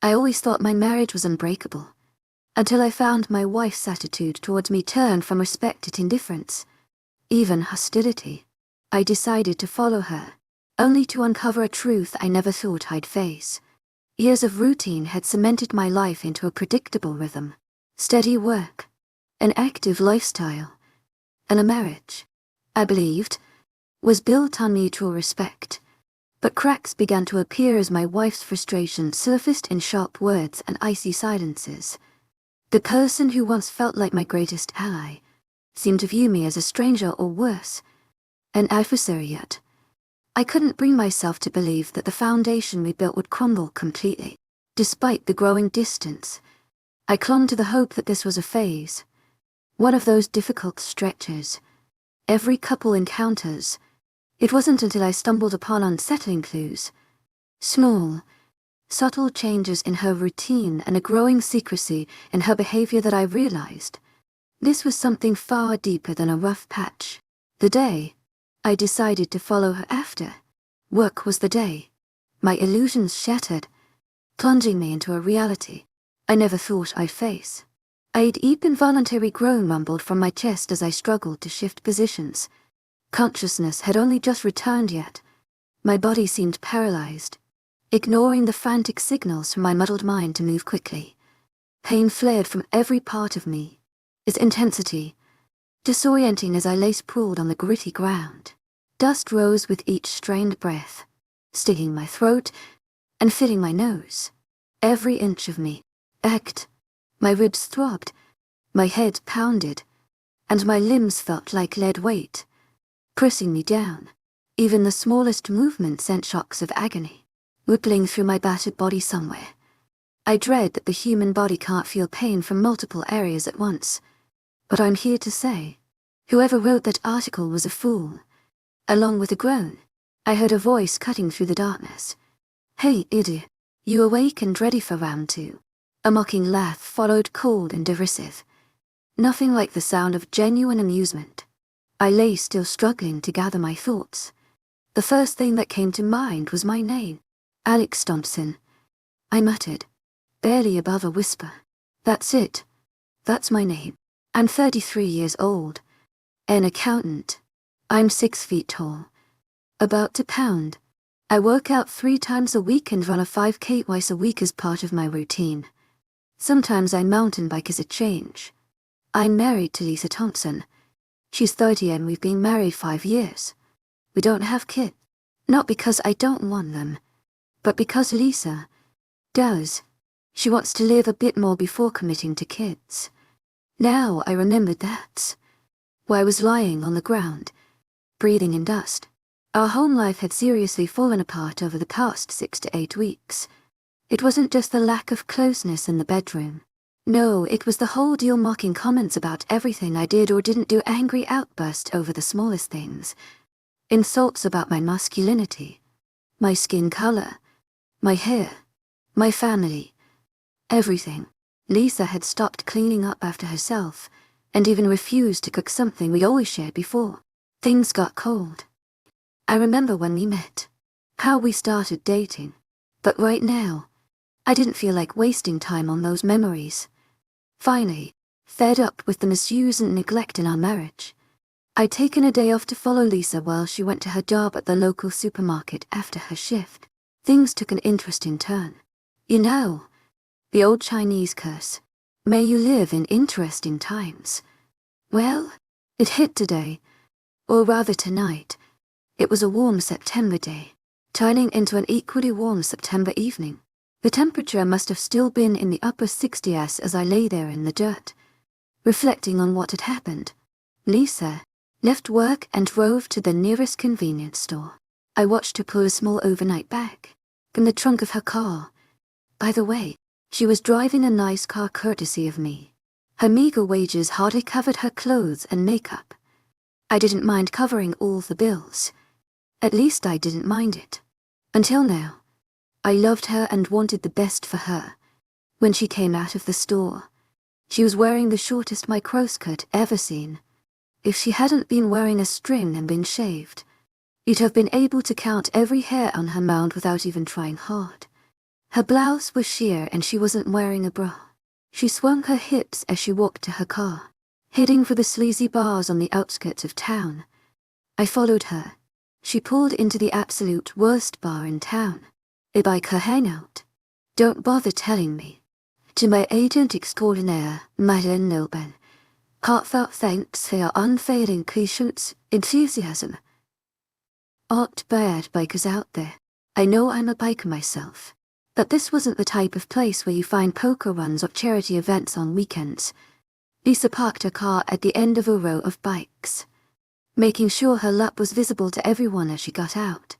I always thought my marriage was unbreakable, until I found my wife's attitude towards me turned from respect to indifference, even hostility. I decided to follow her, only to uncover a truth I never thought I'd face. Years of routine had cemented my life into a predictable rhythm. Steady work, an active lifestyle, and a marriage, I believed, was built on mutual respect. But cracks began to appear as my wife's frustration surfaced in sharp words and icy silences. The person who once felt like my greatest ally seemed to view me as a stranger or worse, an adversary yet. I couldn't bring myself to believe that the foundation we built would crumble completely. Despite the growing distance, I clung to the hope that this was a phase, one of those difficult stretches every couple encounters. It wasn't until I stumbled upon unsettling clues, small, subtle changes in her routine and a growing secrecy in her behavior that I realized this was something far deeper than a rough patch. The day I decided to follow her after work was the day my illusions shattered, plunging me into a reality I never thought I'd face. A deep involuntary groan rumbled from my chest as I struggled to shift positions. Consciousness had only just returned yet. My body seemed paralyzed, ignoring the frantic signals from my muddled mind to move quickly. Pain flared from every part of me, its intensity disorienting as I lay sprawled on the gritty ground. Dust rose with each strained breath, stinging my throat and filling my nose. Every inch of me ached. My ribs throbbed, my head pounded, and my limbs felt like lead weight, pressing me down. Even the smallest movement sent shocks of agony, rippling through my battered body somewhere. I dread that the human body can't feel pain from multiple areas at once. But I'm here to say, whoever wrote that article was a fool. Along with a groan, I heard a voice cutting through the darkness. "Hey, idiot, you awake and ready for round 2? A mocking laugh followed, cold and derisive. Nothing like the sound of genuine amusement. I lay still, struggling to gather my thoughts. The first thing that came to mind was my name, Alex Thompson. I muttered, barely above a whisper. That's it. That's my name. I'm 33 years old. An accountant. I'm 6 feet tall. About to pound. I work out 3 times a week and run a 5K twice a week as part of my routine. Sometimes I mountain bike as a change. I'm married to Lisa Thompson. She's 30 and we've been married 5 years. We don't have kids. Not because I don't want them, but because Lisa does. She wants to live a bit more before committing to kids. Now I remembered that. Where I was lying on the ground, breathing in dust. Our home life had seriously fallen apart over the past 6 to 8 weeks. It wasn't just the lack of closeness in the bedroom. No, it was the whole deal, mocking comments about everything I did or didn't do, angry outbursts over the smallest things. Insults about my masculinity, my skin color, my hair, my family, everything. Lisa had stopped cleaning up after herself, and even refused to cook something we always shared before. Things got cold. I remember when we met, how we started dating, but right now, I didn't feel like wasting time on those memories. Finally, fed up with the misuse and neglect in our marriage, I'd taken a day off to follow Lisa while she went to her job at the local supermarket after her shift. Things took an interesting turn. You know, the old Chinese curse, may you live in interesting times. Well, it hit today, or rather tonight. It was a warm September day, turning into an equally warm September evening. The temperature must have still been in the upper 60s as I lay there in the dirt, reflecting on what had happened. Lisa left work and drove to the nearest convenience store. I watched her pull a small overnight bag from the trunk of her car. By the way, she was driving a nice car courtesy of me. Her meager wages hardly covered her clothes and makeup. I didn't mind covering all the bills. At least I didn't mind it. Until now. I loved her and wanted the best for her. When she came out of the store, she was wearing the shortest microskirt ever seen. If she hadn't been wearing a string and been shaved, you'd have been able to count every hair on her mound without even trying hard. Her blouse was sheer and she wasn't wearing a bra. She swung her hips as she walked to her car, heading for the sleazy bars on the outskirts of town. I followed her. She pulled into the absolute worst bar in town. A biker hangout. Don't bother telling me. To my agent extraordinaire, Madeleine Nobel. Heartfelt thanks for your unfailing patience, enthusiasm. Aren't bad bikers out there. I know I'm a biker myself. But this wasn't the type of place where you find poker runs or charity events on weekends. Lisa parked her car at the end of a row of bikes, making sure her lap was visible to everyone as she got out.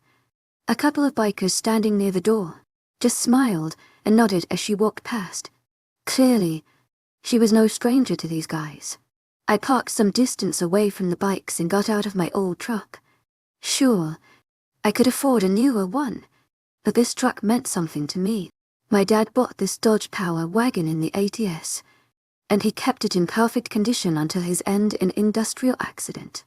A couple of bikers standing near the door just smiled and nodded as she walked past. Clearly, she was no stranger to these guys. I parked some distance away from the bikes and got out of my old truck. Sure, I could afford a newer one, but this truck meant something to me. My dad bought this Dodge Power wagon in the 80s, and he kept it in perfect condition until his end in industrial accident.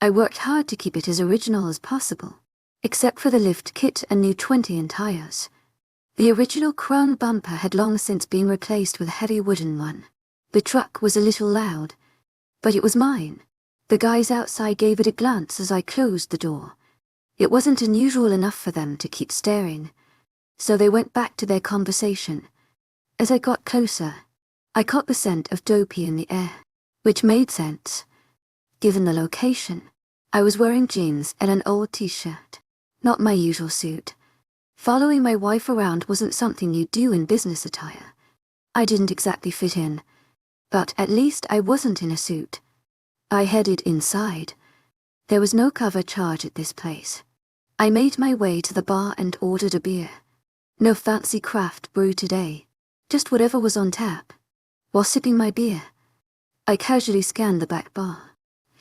I worked hard to keep it as original as possible, except for the lift kit and new 20-in tires. The original chrome bumper had long since been replaced with a heavy wooden one. The truck was a little loud, but it was mine. The guys outside gave it a glance as I closed the door. It wasn't unusual enough for them to keep staring, so they went back to their conversation. As I got closer, I caught the scent of dopey in the air, which made sense. Given the location, I was wearing jeans and an old t-shirt, not my usual suit. Following my wife around wasn't something you do in business attire. I didn't exactly fit in, but at least I wasn't in a suit. I headed inside. There was no cover charge at this place. I made my way to the bar and ordered a beer. No fancy craft brew today, just whatever was on tap. While sipping my beer, I casually scanned the back bar.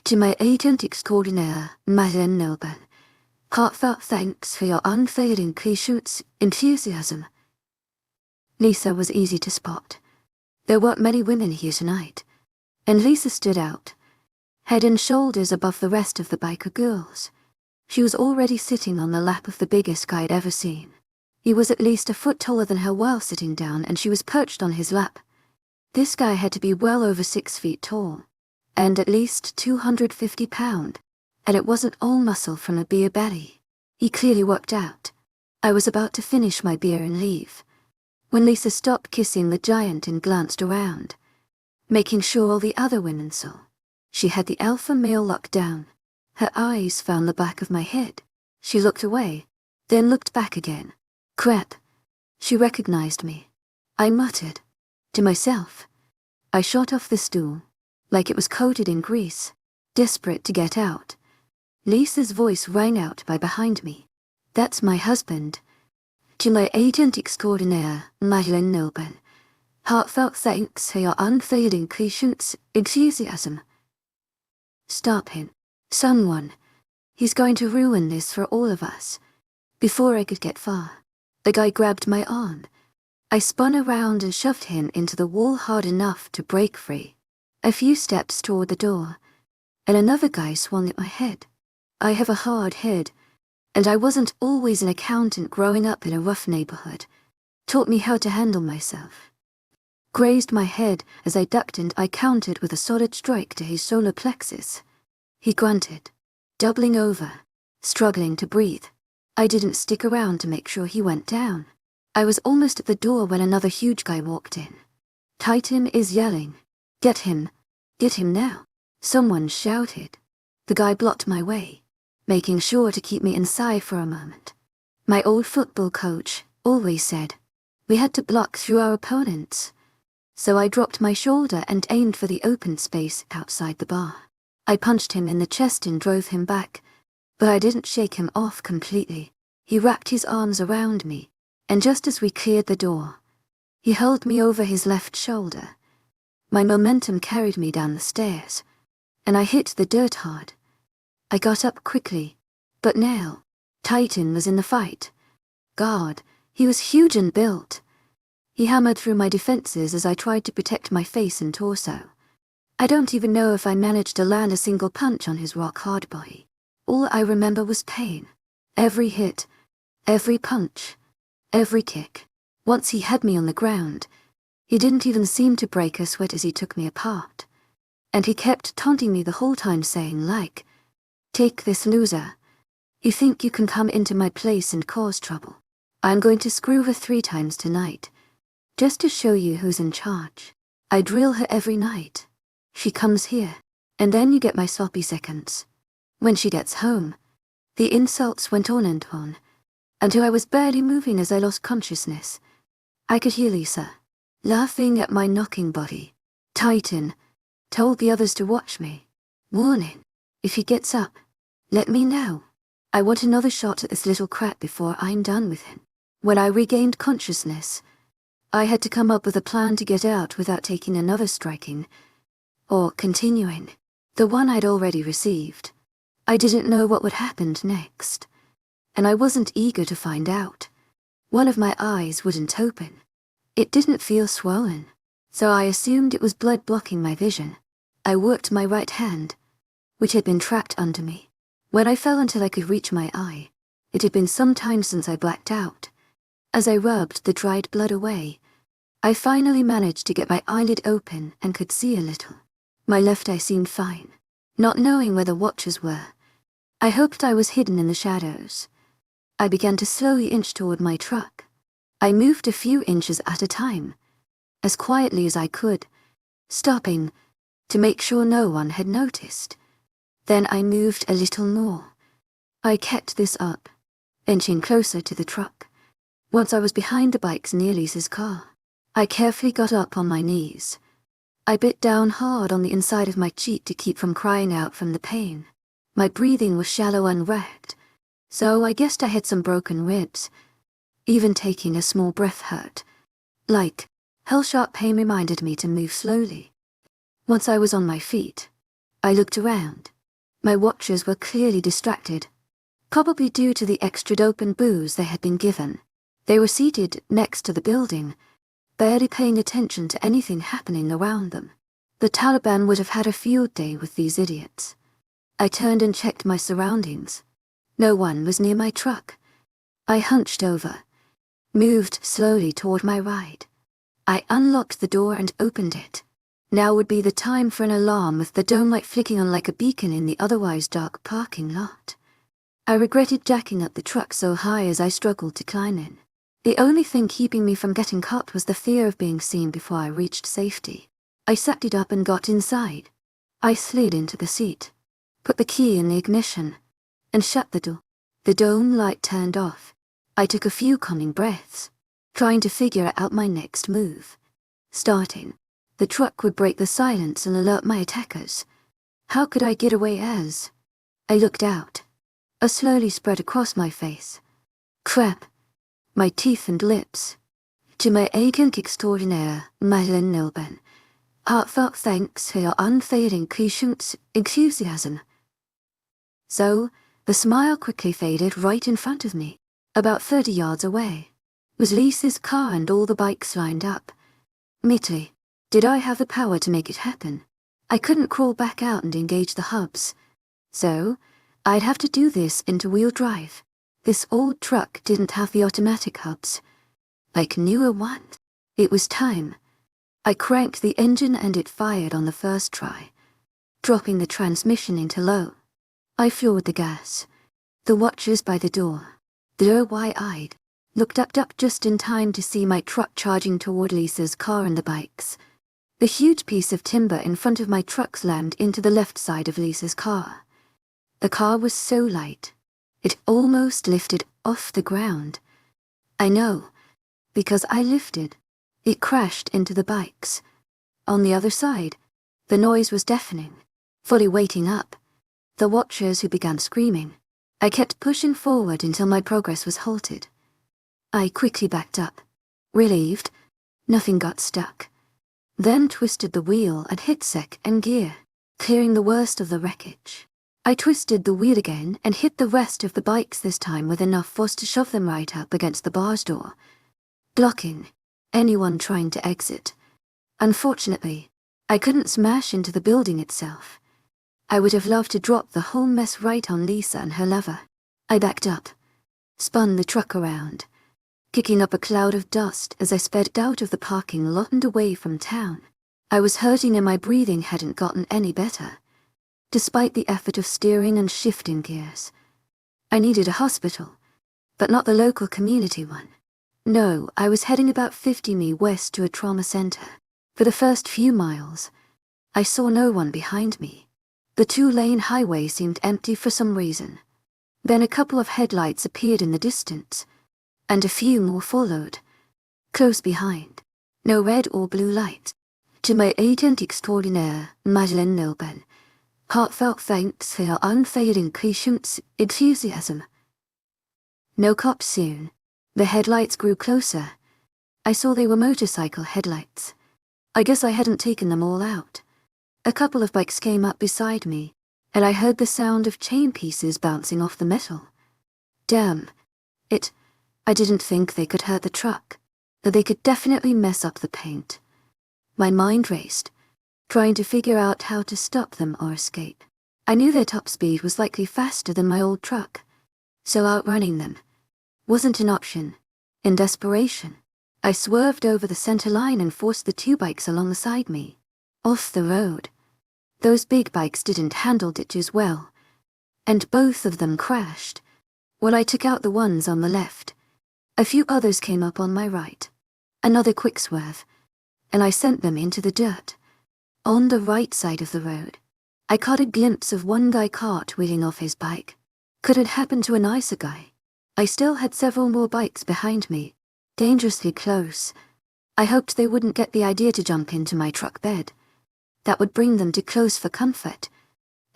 To my agent extraordinaire, Madeleine Nobel. Heartfelt thanks for your unfailing patience, enthusiasm. Lisa was easy to spot. There weren't many women here tonight, and Lisa stood out, head and shoulders above the rest of the biker girls. She was already sitting on the lap of the biggest guy I'd ever seen. He was at least a foot taller than her while sitting down, and she was perched on his lap. This guy had to be well over 6 feet tall, and at least 250 pounds, and it wasn't all muscle from a beer belly. He clearly worked out. I was about to finish my beer and leave, when Lisa stopped kissing the giant and glanced around, making sure all the other women saw. She had the alpha male locked down. Her eyes found the back of my head. She looked away, then looked back again. Crap. She recognized me. I muttered to myself. I shot off the stool, like it was coated in grease, desperate to get out. Lisa's voice rang out by behind me. That's my husband. To my agent extraordinaire, Madeleine Nobel. Heartfelt thanks for your unfailing patience, enthusiasm. Stop him. Someone. He's going to ruin this for all of us. Before I could get far, the guy grabbed my arm. I spun around and shoved him into the wall hard enough to break free. A few steps toward the door, and another guy swung at my head. I have a hard head, and I wasn't always an accountant growing up in a rough neighborhood. Taught me how to handle myself. Grazed my head as I ducked, and I countered with a solid strike to his solar plexus. He grunted, doubling over, struggling to breathe. I didn't stick around to make sure he went down. I was almost at the door when another huge guy walked in. Titan is yelling. Get him now. Someone shouted. The guy blocked my way, making sure to keep me inside for a moment. My old football coach always said we had to block through our opponents. So I dropped my shoulder and aimed for the open space outside the bar. I punched him in the chest and drove him back, but I didn't shake him off completely. He wrapped his arms around me, and just as we cleared the door, he held me over his left shoulder. My momentum carried me down the stairs, and I hit the dirt hard. I got up quickly, but now, Titan was in the fight. God, he was huge and built. He hammered through my defenses as I tried to protect my face and torso. I don't even know if I managed to land a single punch on his rock-hard body. All I remember was pain. Every hit, every punch, every kick. Once he had me on the ground, he didn't even seem to break a sweat as he took me apart. And he kept taunting me the whole time, saying like, "Take this, loser. You think you can come into my place and cause trouble? I'm going to screw her 3 times tonight, just to show you who's in charge. I drill her every night. She comes here, and then you get my sloppy seconds." When she gets home, the insults went on and on, until I was barely moving as I lost consciousness. I could hear Lisa, laughing at my knocking body. Titan told the others to watch me, warning, "If he gets up, let me know. I want another shot at this little crap before I'm done with him." When I regained consciousness, I had to come up with a plan to get out without taking another striking, or continuing the one I'd already received. I didn't know what would happen next, and I wasn't eager to find out. One of my eyes wouldn't open. It didn't feel swollen, so I assumed it was blood blocking my vision. I worked my right hand, which had been trapped under me. When I fell until I could reach my eye, it had been some time since I blacked out. As I rubbed the dried blood away, I finally managed to get my eyelid open and could see a little. My left eye seemed fine. Not knowing where the watchers were, I hoped I was hidden in the shadows. I began to slowly inch toward my truck. I moved a few inches at a time, as quietly as I could, stopping to make sure no one had noticed. Then I moved a little more. I kept this up, inching closer to the truck. Once I was behind the bikes near Lisa's car, I carefully got up on my knees. I bit down hard on the inside of my cheek to keep from crying out from the pain. My breathing was shallow and wrecked, so I guessed I had some broken ribs. Even taking a small breath hurt. Like, hell-sharp pain reminded me to move slowly. Once I was on my feet, I looked around. My watchers were clearly distracted, probably due to the extra dope and booze they had been given. They were seated next to the building, barely paying attention to anything happening around them. The Taliban would have had a field day with these idiots. I turned and checked my surroundings. No one was near my truck. I hunched over, moved slowly toward my ride. I unlocked the door and opened it. Now would be the time for an alarm with the dome light flicking on like a beacon in the otherwise dark parking lot. I regretted jacking up the truck so high as I struggled to climb in. The only thing keeping me from getting caught was the fear of being seen before I reached safety. I sucked it up and got inside. I slid into the seat, put the key in the ignition, and shut the door. The dome light turned off. I took a few calming breaths, trying to figure out my next move. Starting the truck would break the silence and alert my attackers. How could I get away as? I looked out. A slowly spread across my face. Crap. My teeth and lips. To my agent extraordinaire, Madeline Nilben. Heartfelt thanks for your unfailing patience, enthusiasm. So, the smile quickly faded right in front of me. About 30 yards away was Lisa's car and all the bikes lined up. Admittedly, did I have the power to make it happen? I couldn't crawl back out and engage the hubs. So, I'd have to do this into wheel drive. This old truck didn't have the automatic hubs, like newer ones. It was time. I cranked the engine and it fired on the first try, dropping the transmission into low. I floored the gas. The watchers by the door, they're wide-eyed, looked up just in time to see my truck charging toward Lisa's car and the bikes. The huge piece of timber in front of my truck slammed into the left side of Lisa's car. The car was so light, it almost lifted off the ground. I know, because I lifted. It crashed into the bikes. On the other side, the noise was deafening. Fully waking up, the watchers who began screaming. I kept pushing forward until my progress was halted. I quickly backed up. Relieved, nothing got stuck. Then twisted the wheel and hit sec and gear, clearing the worst of the wreckage. I twisted the wheel again and hit the rest of the bikes this time with enough force to shove them right up against the bar's door, blocking anyone trying to exit. Unfortunately, I couldn't smash into the building itself. I would have loved to drop the whole mess right on Lisa and her lover. I backed up, spun the truck around, kicking up a cloud of dust as I sped out of the parking lot and away from town. I was hurting and my breathing hadn't gotten any better, despite the effort of steering and shifting gears. I needed a hospital, but not the local community one. No, I was heading about 50 mi west to a trauma center. For the first few miles, I saw no one behind me. The two-lane highway seemed empty for some reason. Then a couple of headlights appeared in the distance, and a few more followed, close behind. No red or blue light. To my agent extraordinaire, Madeleine Nobel, heartfelt thanks for her unfading patience, enthusiasm. No cops soon. The headlights grew closer. I saw they were motorcycle headlights. I guess I hadn't taken them all out. A couple of bikes came up beside me, and I heard the sound of chain pieces bouncing off the metal. Damn. I didn't think they could hurt the truck, though they could definitely mess up the paint. My mind raced, trying to figure out how to stop them or escape. I knew their top speed was likely faster than my old truck, so outrunning them wasn't an option. In desperation, I swerved over the center line and forced the two bikes alongside me off the road. Those big bikes didn't handle ditches well, and both of them crashed. When I took out the ones on the left, a few others came up on my right. Another quick swerve, and I sent them into the dirt. On the right side of the road, I caught a glimpse of one guy cartwheeling off his bike. Could it happen to a nicer guy? I still had several more bikes behind me, dangerously close. I hoped they wouldn't get the idea to jump into my truck bed. That would bring them too close for comfort,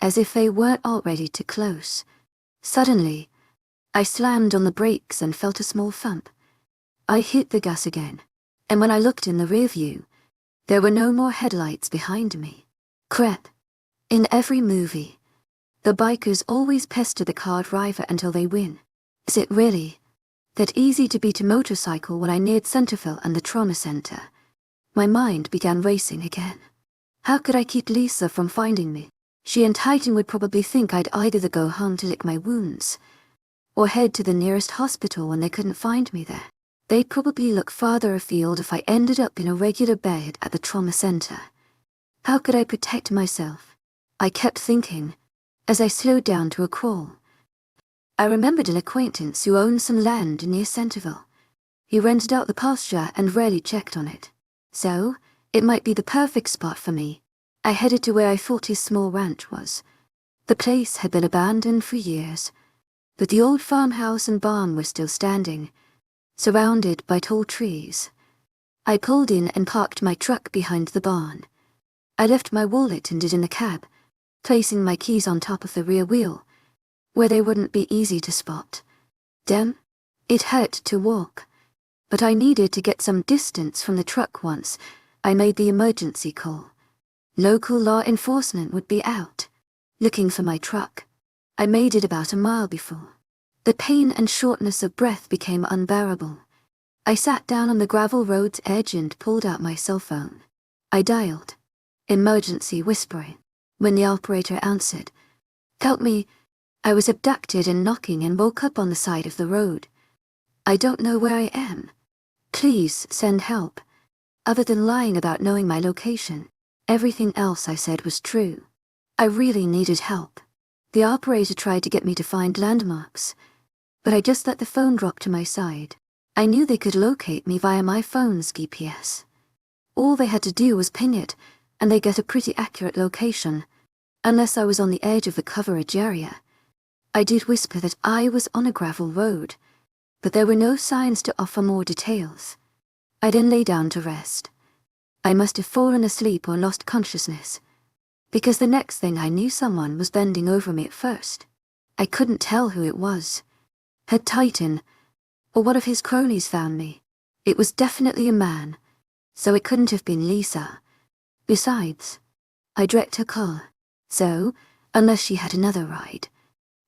as if they weren't already too close. Suddenly, I slammed on the brakes and felt a small thump. I hit the gas again, and when I looked in the rear view, there were no more headlights behind me. Crap. In every movie, the bikers always pester the car driver until they win. Is it really that easy to beat a motorcycle when I neared Centerville and the trauma center? My mind began racing again. How could I keep Lisa from finding me? She and Titan would probably think I'd either go home to lick my wounds, or head to the nearest hospital when they couldn't find me there. They'd probably look farther afield if I ended up in a regular bed at the trauma center. How could I protect myself? I kept thinking, as I slowed down to a crawl. I remembered an acquaintance who owned some land near Centerville. He rented out the pasture and rarely checked on it. So, it might be the perfect spot for me. I headed to where I thought his small ranch was. The place had been abandoned for years, but the old farmhouse and barn were still standing, surrounded by tall trees. I pulled in and parked my truck behind the barn. I left my wallet and it in the cab, placing my keys on top of the rear wheel, where they wouldn't be easy to spot. Damn, it hurt to walk, but I needed to get some distance from the truck once I made the emergency call. Local law enforcement would be out, looking for my truck. I made it about a mile before. The pain and shortness of breath became unbearable. I sat down on the gravel road's edge and pulled out my cell phone. I dialed, emergency whispering. When the operator answered, "Help me, I was abducted and knocking and woke up on the side of the road. I don't know where I am. Please send help." Other than lying about knowing my location, everything else I said was true. I really needed help. The operator tried to get me to find landmarks, but I just let the phone drop to my side. I knew they could locate me via my phone's GPS. All they had to do was ping it, and they get a pretty accurate location, unless I was on the edge of the coverage area. I did whisper that I was on a gravel road, but there were no signs to offer more details. I then lay down to rest. I must have fallen asleep or lost consciousness, because the next thing I knew someone was bending over me at first. I couldn't tell who it was. Had Titan, or one of his cronies found me? It was definitely a man, so it couldn't have been Lisa. Besides, I'd wrecked her car, so, unless she had another ride,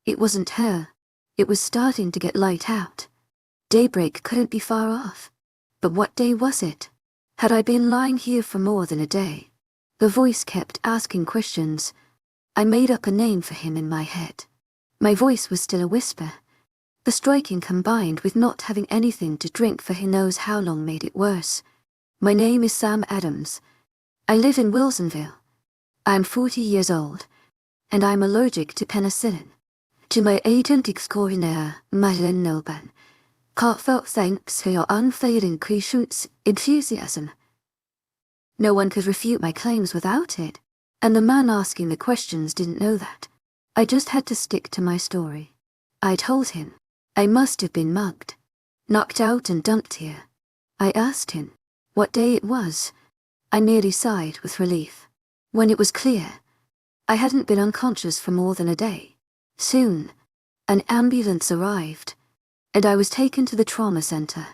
it wasn't her. It was starting to get light out. Daybreak couldn't be far off. But what day was it? Had I been lying here for more than a day? The voice kept asking questions. I made up a name for him in my head. My voice was still a whisper, The striking combined with not having anything to drink for who knows how long made it worse. My name is Sam Adams. I live in Wilsonville. I'm 40 years old, and I'm allergic to penicillin. To my agent extraordinaire, Madeleine Nolban, heartfelt thanks for your unfailing patience, enthusiasm. No one could refute my claims without it, and the man asking the questions didn't know that. I just had to stick to my story. I told him I must have been mugged, knocked out and dumped here. I asked him what day it was. I nearly sighed with relief. When it was clear, I hadn't been unconscious for more than a day. Soon, an ambulance arrived, and I was taken to the trauma center.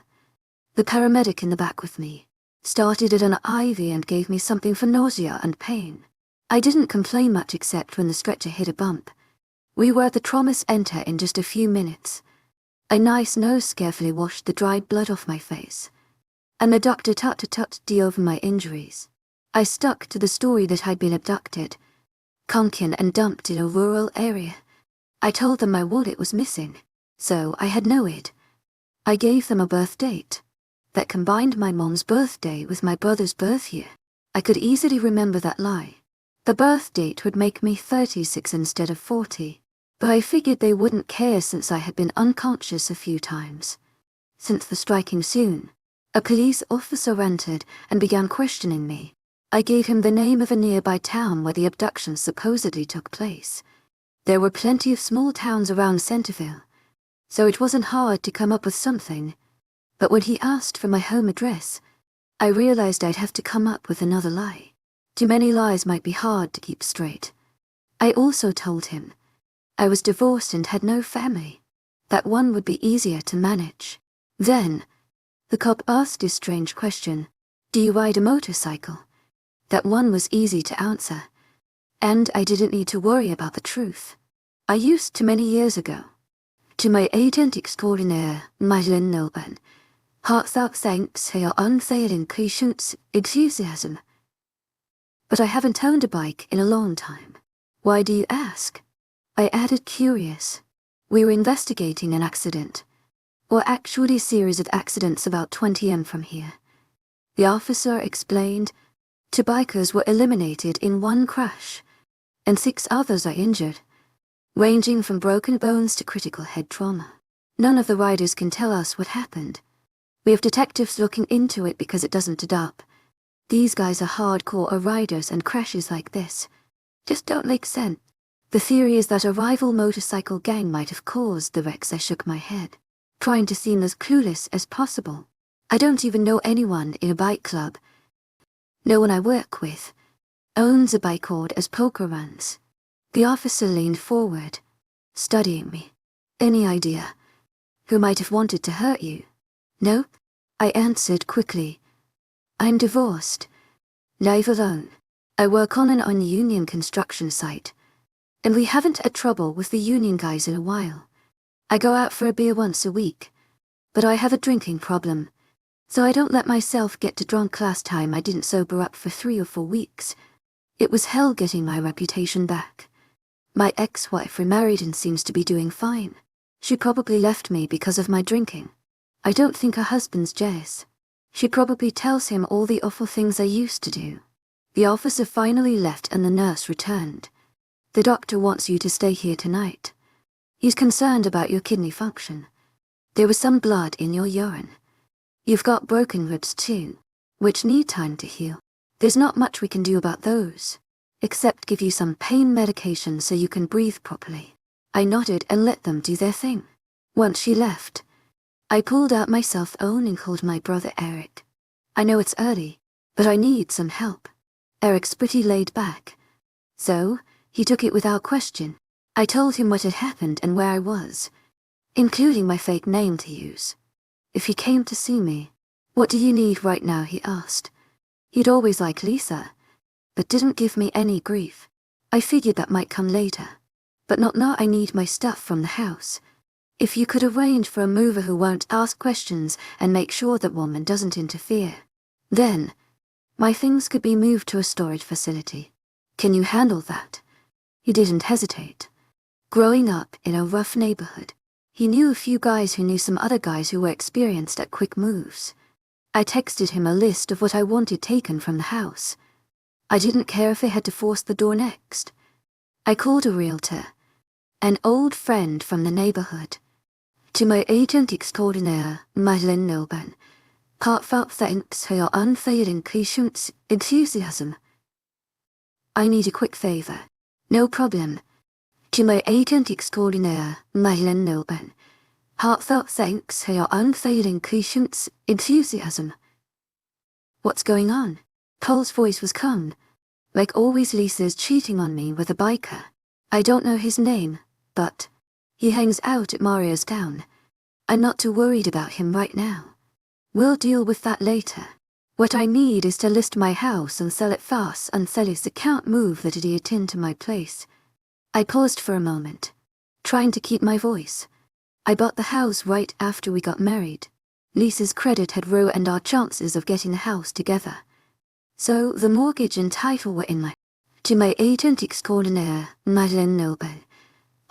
The paramedic in the back with me started at an IV and gave me something for nausea and pain. I didn't complain much except when the stretcher hit a bump. We were at the trauma center in just a few minutes. A nice nurse carefully washed the dried blood off my face, and the doctor touched over my injuries. I stuck to the story that I'd been abducted, conquered and dumped in a rural area. I told them my wallet was missing, so I had no it. I gave them a birth date that combined my mom's birthday with my brother's birth year. I could easily remember that lie. The birth date would make me 36 instead of 40, but I figured they wouldn't care since I had been unconscious a few times. Since the striking soon, a police officer entered and began questioning me. I gave him the name of a nearby town where the abduction supposedly took place. There were plenty of small towns around Centerville, so it wasn't hard to come up with something. But when he asked for my home address, I realized I'd have to come up with another lie. Too many lies might be hard to keep straight. I also told him I was divorced and had no family. That one would be easier to manage. Then, the cop asked a strange question. Do you ride a motorcycle? That one was easy to answer, and I didn't need to worry about the truth. I used to many years ago. To my agent extraordinaire, Madeleine Nolban, heartfelt thanks for your unfailing patience, enthusiasm. But I haven't owned a bike in a long time. Why do you ask? I added, curious. We were investigating an accident, or actually a series of accidents about 20 m from here. The officer explained, 2 bikers were eliminated in one crash, and 6 others are injured, ranging from broken bones to critical head trauma. None of the riders can tell us what happened. We have detectives looking into it because it doesn't add up. These guys are hardcore riders, and crashes like this just don't make sense. The theory is that a rival motorcycle gang might have caused the wrecks. I shook my head, trying to seem as clueless as possible. I don't even know anyone in a bike club. No one I work with owns a bike called as poker runs. The officer leaned forward, studying me. Any idea who might have wanted to hurt you? Nope, I answered quickly. I'm divorced. Live alone. I work on an union construction site, and we haven't had trouble with the union guys in a while. I go out for a beer once a week, but I have a drinking problem, so I don't let myself get too drunk. Last time I didn't sober up for 3 or 4 weeks. It was hell getting my reputation back. My ex-wife remarried and seems to be doing fine. She probably left me because of my drinking. I don't think her husband's jealous. She probably tells him all the awful things I used to do. The officer finally left and the nurse returned. The doctor wants you to stay here tonight. He's concerned about your kidney function. There was some blood in your urine. You've got broken ribs too, which need time to heal. There's not much we can do about those, except give you some pain medication so you can breathe properly. I nodded and let them do their thing. Once she left, I pulled out my cell phone and called my brother Eric. I know it's early, but I need some help. Eric's pretty laid back, so he took it without question. I told him what had happened and where I was, including my fake name to use. If he came to see me, what do you need right now, he asked. He'd always liked Lisa, but didn't give me any grief. I figured that might come later, but not now. I need my stuff from the house. If you could arrange for a mover who won't ask questions and make sure that woman doesn't interfere, then my things could be moved to a storage facility. Can you handle that? He didn't hesitate. Growing up in a rough neighborhood, He knew a few guys who knew some other guys who were experienced at quick moves. I texted him a list of what I wanted taken from the house. I didn't care if they had to force the door next. I called a realtor, an old friend from the neighborhood. To my agent extraordinaire, Madeleine Nilban, heartfelt thanks for your unfailing patience, enthusiasm. I need a quick favor. No problem. To my agent extraordinaire, Madeleine Nilban, heartfelt thanks for your unfailing patience, enthusiasm. What's going on? Paul's voice was calm. Like always, Lisa's cheating on me with a biker. I don't know his name, but he hangs out at Mario's town. I'm not too worried about him right now. We'll deal with that later. What I need is to list my house and sell it fast and sell his account move that idiot into my place. I paused for a moment, trying to keep my voice. I bought the house right after we got married. Lisa's credit had ruined our chances of getting the house together. So the mortgage and title were in my... To my agent extraordinaire, Madeleine Nobel,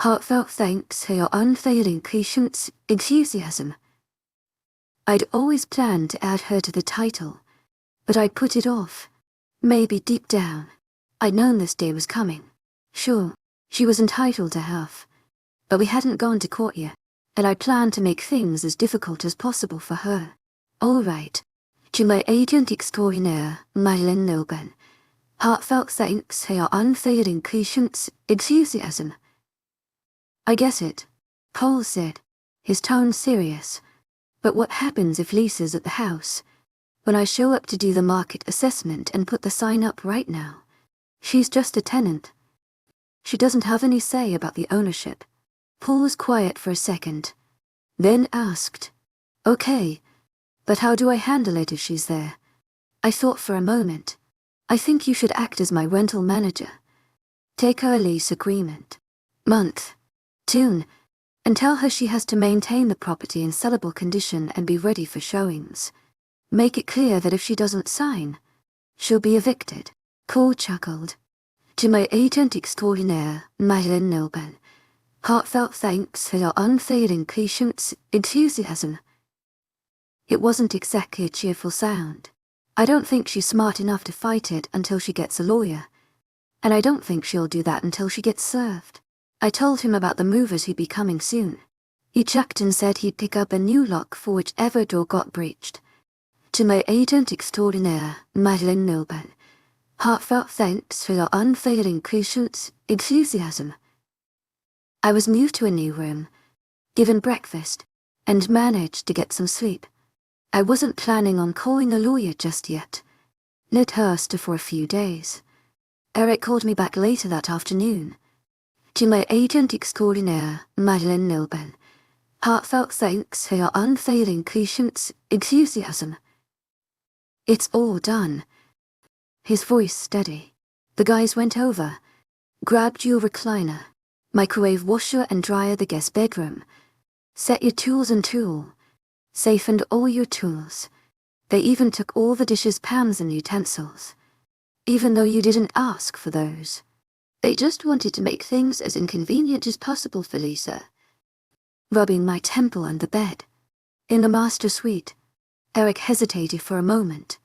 heartfelt thanks for your unfailing patience, enthusiasm. I'd always planned to add her to the title, but I put it off. Maybe deep down, I'd known this day was coming. Sure, she was entitled to half, but we hadn't gone to court yet, and I planned to make things as difficult as possible for her. All right. To my agent extraordinaire, Madeleine Nobel, heartfelt thanks for your unfailing patience, enthusiasm. I get it, Paul said, his tone serious. But what happens if Lisa's at the house? When I show up to do the market assessment and put the sign up right now, she's just a tenant. She doesn't have any say about the ownership. Paul was quiet for a second, then asked, Okay, but how do I handle it if she's there? I thought for a moment. I think you should act as my rental manager. Take her lease agreement. Month. Tune. And tell her she has to maintain the property in sellable condition and be ready for showings. Make it clear that if she doesn't sign, she'll be evicted. Paul chuckled. To my agent extraordinaire, Madeleine Nobel, heartfelt thanks for your unfailing patience, enthusiasm. It wasn't exactly a cheerful sound. I don't think she's smart enough to fight it until she gets a lawyer. And I don't think she'll do that until she gets served. I told him about the movers who'd be coming soon. He chucked and said he'd pick up a new lock for whichever door got breached. To my agent extraordinaire, Madeleine Nobel, heartfelt thanks for your unfailing patience, enthusiasm. I was moved to a new room, given breakfast, and managed to get some sleep. I wasn't planning on calling a lawyer just yet. Let her stay for a few days. Eric called me back later that afternoon. To my agent extraordinaire, Madeleine Nobel, heartfelt thanks for your unfailing patience, enthusiasm. It's all done. His voice steady. The guys went over, grabbed your recliner, microwave, washer and dryer, the guest bedroom. Set your tools and tool. Safened all your tools. They even took all the dishes, pans and utensils. Even though you didn't ask for those. They just wanted to make things as inconvenient as possible for Lisa. Rubbing my temple on the bed. In the master suite. Eric hesitated for a moment.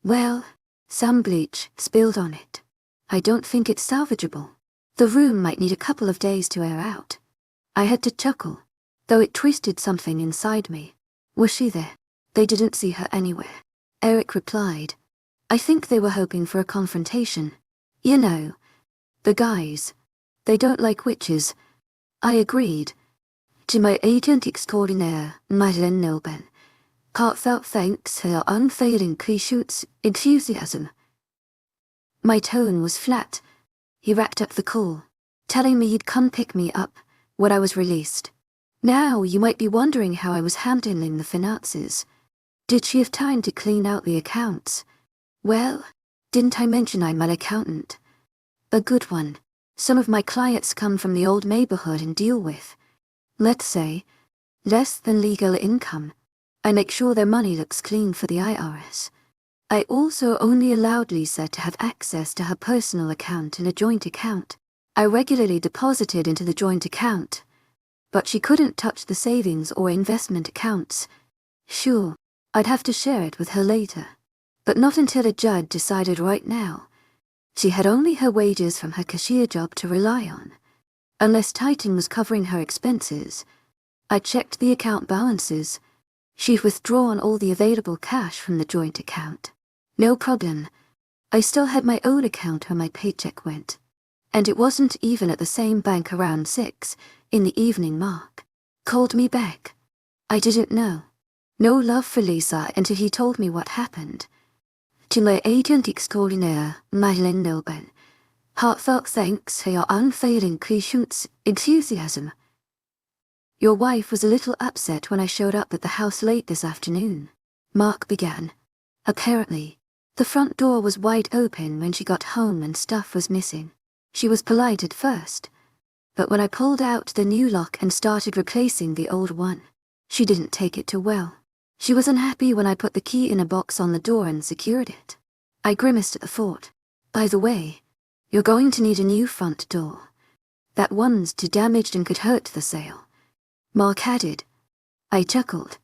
Well, some bleach spilled on it. I don't think it's salvageable. The room might need a couple of days to air out. I had to chuckle, though it twisted something inside me. Was she there? They didn't see her anywhere. Eric replied. I think they were hoping for a confrontation. You know, the guys. They don't like witches. I agreed. To my agent extraordinaire, Madeleine Nobel, heartfelt thanks for your unfailing patience, enthusiasm. My tone was flat. He wrapped up the call, telling me he'd come pick me up when I was released. Now you might be wondering how I was handling the finances. Did she have time to clean out the accounts? Well, didn't I mention I'm an accountant? A good one. Some of my clients come from the old neighborhood and deal with, let's say, less than legal income. I make sure their money looks clean for the IRS. I also only allowed Lisa to have access to her personal account in a joint account. I regularly deposited into the joint account, but she couldn't touch the savings or investment accounts. Sure, I'd have to share it with her later, but not until a judge decided right now. She had only her wages from her cashier job to rely on. Unless Titan was covering her expenses. I checked the account balances. She'd withdrawn all the available cash from the joint account. No problem. I still had my own account where my paycheck went. And it wasn't even at the same bank around 6, in the evening. Mark called me back. I didn't know. No love for Lisa until he told me what happened. To my agent extraordinaire, Madeleine Nilben, heartfelt thanks for your unfailing patience, enthusiasm. Your wife was a little upset when I showed up at the house late this afternoon, Mark began. Apparently, the front door was wide open when she got home and stuff was missing. She was polite at first, but when I pulled out the new lock and started replacing the old one, she didn't take it too well. She was unhappy when I put the key in a box on the door and secured it. I grimaced at the thought. By the way, you're going to need a new front door. That one's too damaged and could hurt the sale. Mark added. I chuckled,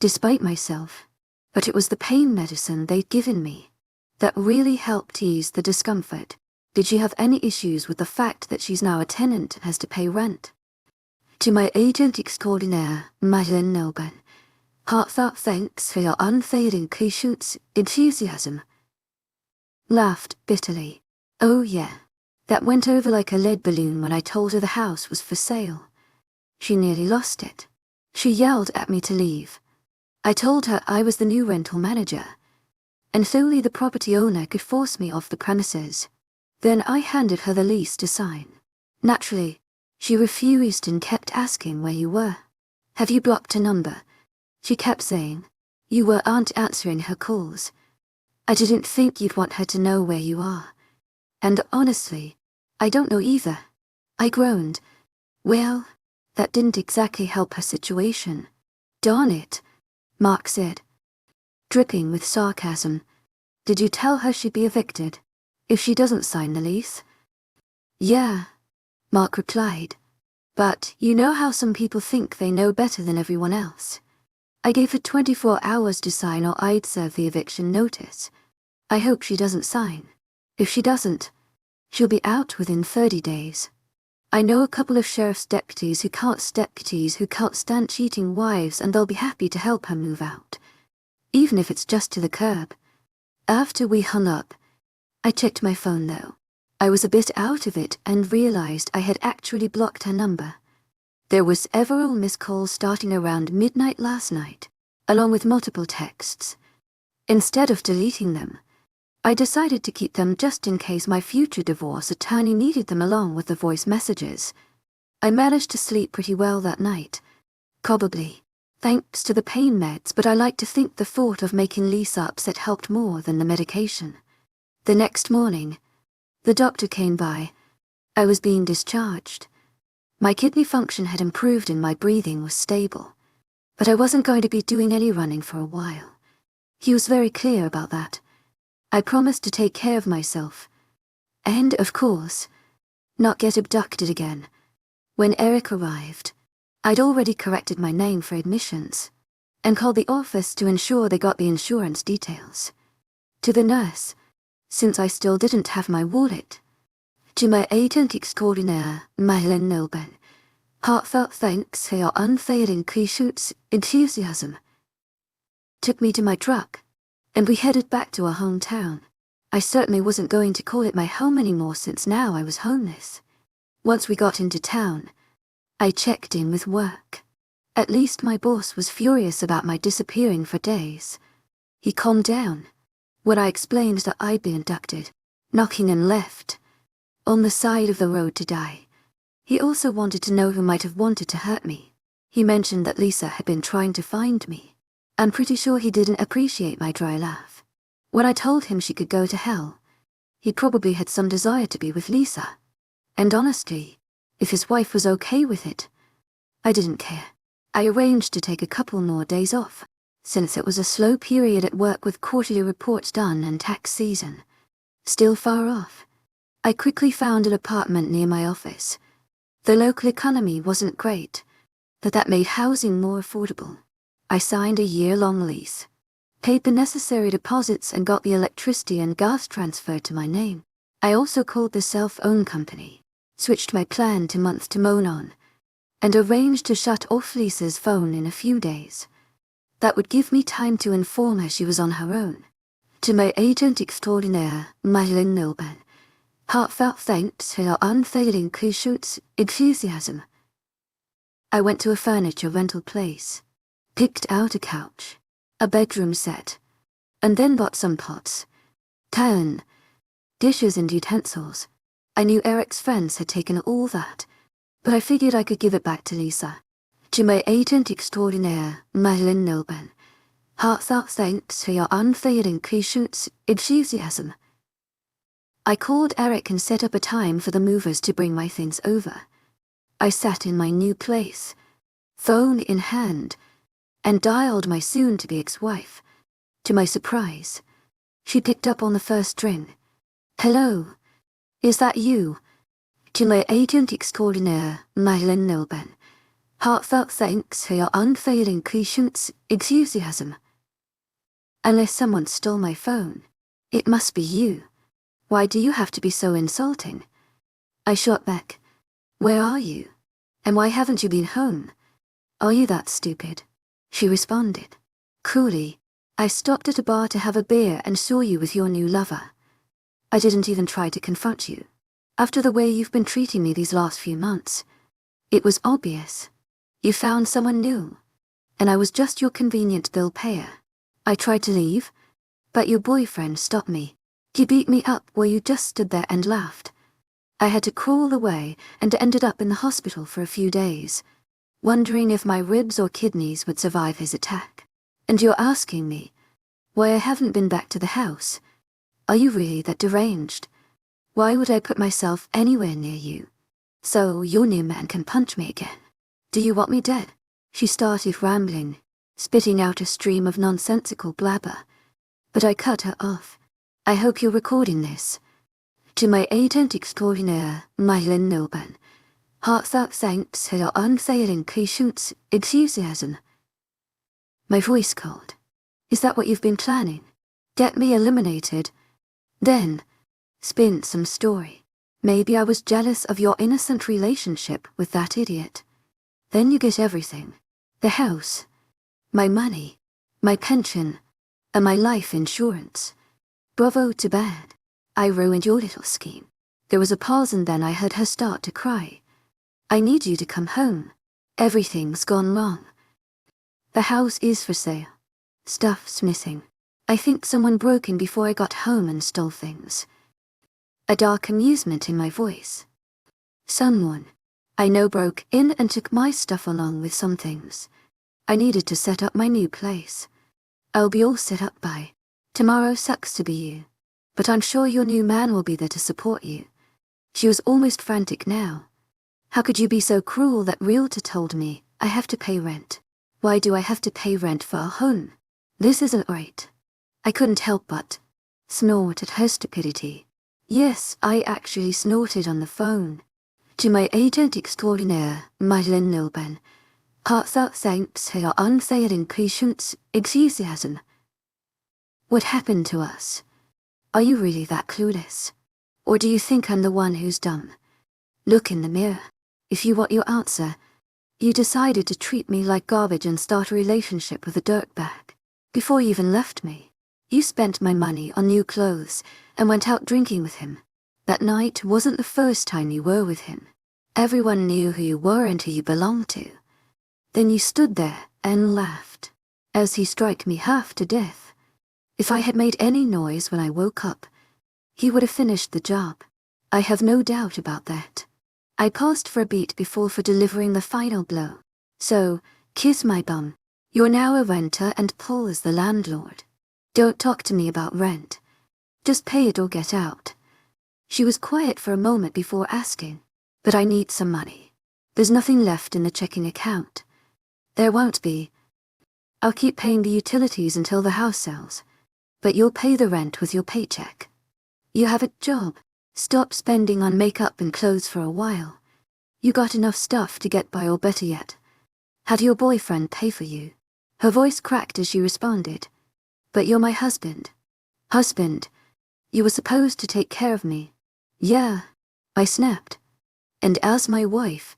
despite myself, but it was the pain medicine they'd given me that really helped ease the discomfort. Did she have any issues with the fact that she's now a tenant and has to pay rent? To my agent extraordinaire, Madeleine Nilben, heartfelt thanks for your unfailing patience, enthusiasm. Laughed bitterly. Oh yeah, that went over like a lead balloon when I told her the house was for sale. She nearly lost it. She yelled at me to leave. I told her I was the new rental manager, and solely the property owner could force me off the premises. Then I handed her the lease to sign. Naturally, she refused and kept asking where you were. Have you blocked a number? She kept saying. You aren't answering her calls. I didn't think you'd want her to know where you are. And honestly, I don't know either. I groaned. Well, that didn't exactly help her situation. Darn it, Mark said, dripping with sarcasm. Did you tell her she'd be evicted if she doesn't sign the lease? Yeah, Mark replied. But you know how some people think they know better than everyone else. I gave her 24 hours to sign or I'd serve the eviction notice. I hope she doesn't sign. If she doesn't, she'll be out within 30 days. I know a couple of sheriff's deputies who can't stand cheating wives, and they'll be happy to help her move out, even if it's just to the curb. After we hung up, I checked my phone though. I was a bit out of it and realized I had actually blocked her number. There was several missed calls starting around midnight last night, along with multiple texts. Instead of deleting them, I decided to keep them just in case my future divorce attorney needed them along with the voice messages. I managed to sleep pretty well that night, probably thanks to the pain meds, but I like to think the thought of making Lisa upset helped more than the medication. The next morning, the doctor came by. I was being discharged. My kidney function had improved and my breathing was stable, but I wasn't going to be doing any running for a while. He was very clear about that. I promised to take care of myself. And, of course, not get abducted again. When Eric arrived, I'd already corrected my name for admissions and called the office to ensure they got the insurance details. To the nurse, since I still didn't have my wallet. To my agent extraordinaire, Madeleine Nilben, heartfelt thanks for your unfailing patience, enthusiasm. Took me to my truck, and we headed back to our hometown. I certainly wasn't going to call it my home anymore since now I was homeless. Once we got into town, I checked in with work. At least my boss was furious about my disappearing for days. He calmed down when I explained that I'd been abducted, knocking and left on the side of the road to die. He also wanted to know who might have wanted to hurt me. He mentioned that Lisa had been trying to find me. I'm pretty sure he didn't appreciate my dry laugh. When I told him she could go to hell, he probably had some desire to be with Lisa. And honestly, if his wife was okay with it, I didn't care. I arranged to take a couple more days off, since it was a slow period at work with quarterly reports done and tax season still far off. I quickly found an apartment near my office. The local economy wasn't great, That made housing more affordable. I signed a year-long lease, paid the necessary deposits and got the electricity and gas transferred to my name. I also called the self-owned company, switched my plan to month-to-moan on, and arranged to shut off Lisa's phone in a few days. That would give me time to inform her she was on her own. To my agent extraordinaire, Madeline Milburn, heartfelt thanks for your unfailing patience, enthusiasm. I went to a furniture rental place, picked out a couch, a bedroom set, and then bought some pots, pan, dishes and utensils. I knew Eric's friends had taken all that, but I figured I could give it back to Lisa. To my agent extraordinaire, Madeline Milburn, heartfelt thanks for your unfailing patience, enthusiasm. I called Eric and set up a time for the movers to bring my things over. I sat in my new place, phone in hand, and dialed my soon-to-be ex-wife. To my surprise, she picked up on the first ring. "Hello, is that you?" To my agent extraordinaire, Madeline Milburn, heartfelt thanks for your unfailing patience, enthusiasm. Unless someone stole my phone, it must be you. Why do you have to be so insulting? I shot back. Where are you? And why haven't you been home? Are you that stupid? She responded. Coolly, I stopped at a bar to have a beer and saw you with your new lover. I didn't even try to confront you. After the way you've been treating me these last few months, it was obvious. You found someone new, and I was just your convenient bill payer. I tried to leave, but your boyfriend stopped me. He beat me up while you just stood there and laughed. I had to crawl away and ended up in the hospital for a few days, wondering if my ribs or kidneys would survive his attack. And you're asking me why I haven't been back to the house. Are you really that deranged? Why would I put myself anywhere near you? So your new man can punch me again. Do you want me dead? She started rambling, spitting out a stream of nonsensical blabber. But I cut her off. I hope you're recording this. To my agent extraordinaire, Madeline Milburn, heartfelt thanks for your unfailing patience, enthusiasm. My voice called. Is that what you've been planning? Get me eliminated? Then, spin some story. Maybe I was jealous of your innocent relationship with that idiot. Then you get everything. The house, my money, my pension, and my life insurance. Bravo to bad. I ruined your little scheme. There was a pause and then I heard her start to cry. I need you to come home. Everything's gone wrong. The house is for sale. Stuff's missing. I think someone broke in before I got home and stole things. A dark amusement in my voice. Someone I know broke in and took my stuff along with some things. I needed to set up my new place. I'll be all set up by tomorrow. Sucks to be you, but I'm sure your new man will be there to support you. She was almost frantic now. How could you be so cruel? That realtor told me I have to pay rent. Why do I have to pay rent for a home? This isn't right. I couldn't help but snort at her stupidity. Yes, I actually snorted on the phone. To my agent extraordinaire, Madeline Milburn, heartfelt thanks for your unfailing patience, enthusiasm. What happened to us? Are you really that clueless? Or do you think I'm the one who's dumb? Look in the mirror. If you want your answer, you decided to treat me like garbage and start a relationship with a dirtbag. Before you even left me, you spent my money on new clothes and went out drinking with him. That night wasn't the first time you were with him. Everyone knew who you were and who you belonged to. Then you stood there and laughed, as he struck me half to death. If I had made any noise when I woke up, he would have finished the job. I have no doubt about that. I paused for a beat before delivering the final blow. So, kiss my bum. You're now a renter and Paul is the landlord. Don't talk to me about rent. Just pay it or get out. She was quiet for a moment before asking, but I need some money. There's nothing left in the checking account. There won't be. I'll keep paying the utilities until the house sells, but you'll pay the rent with your paycheck. You have a job. Stop spending on makeup and clothes for a while. You got enough stuff to get by, or better yet, Had your boyfriend pay for you? Her voice cracked as she responded. But you're my husband. Husband. You were supposed to take care of me. Yeah. I snapped. And as my wife,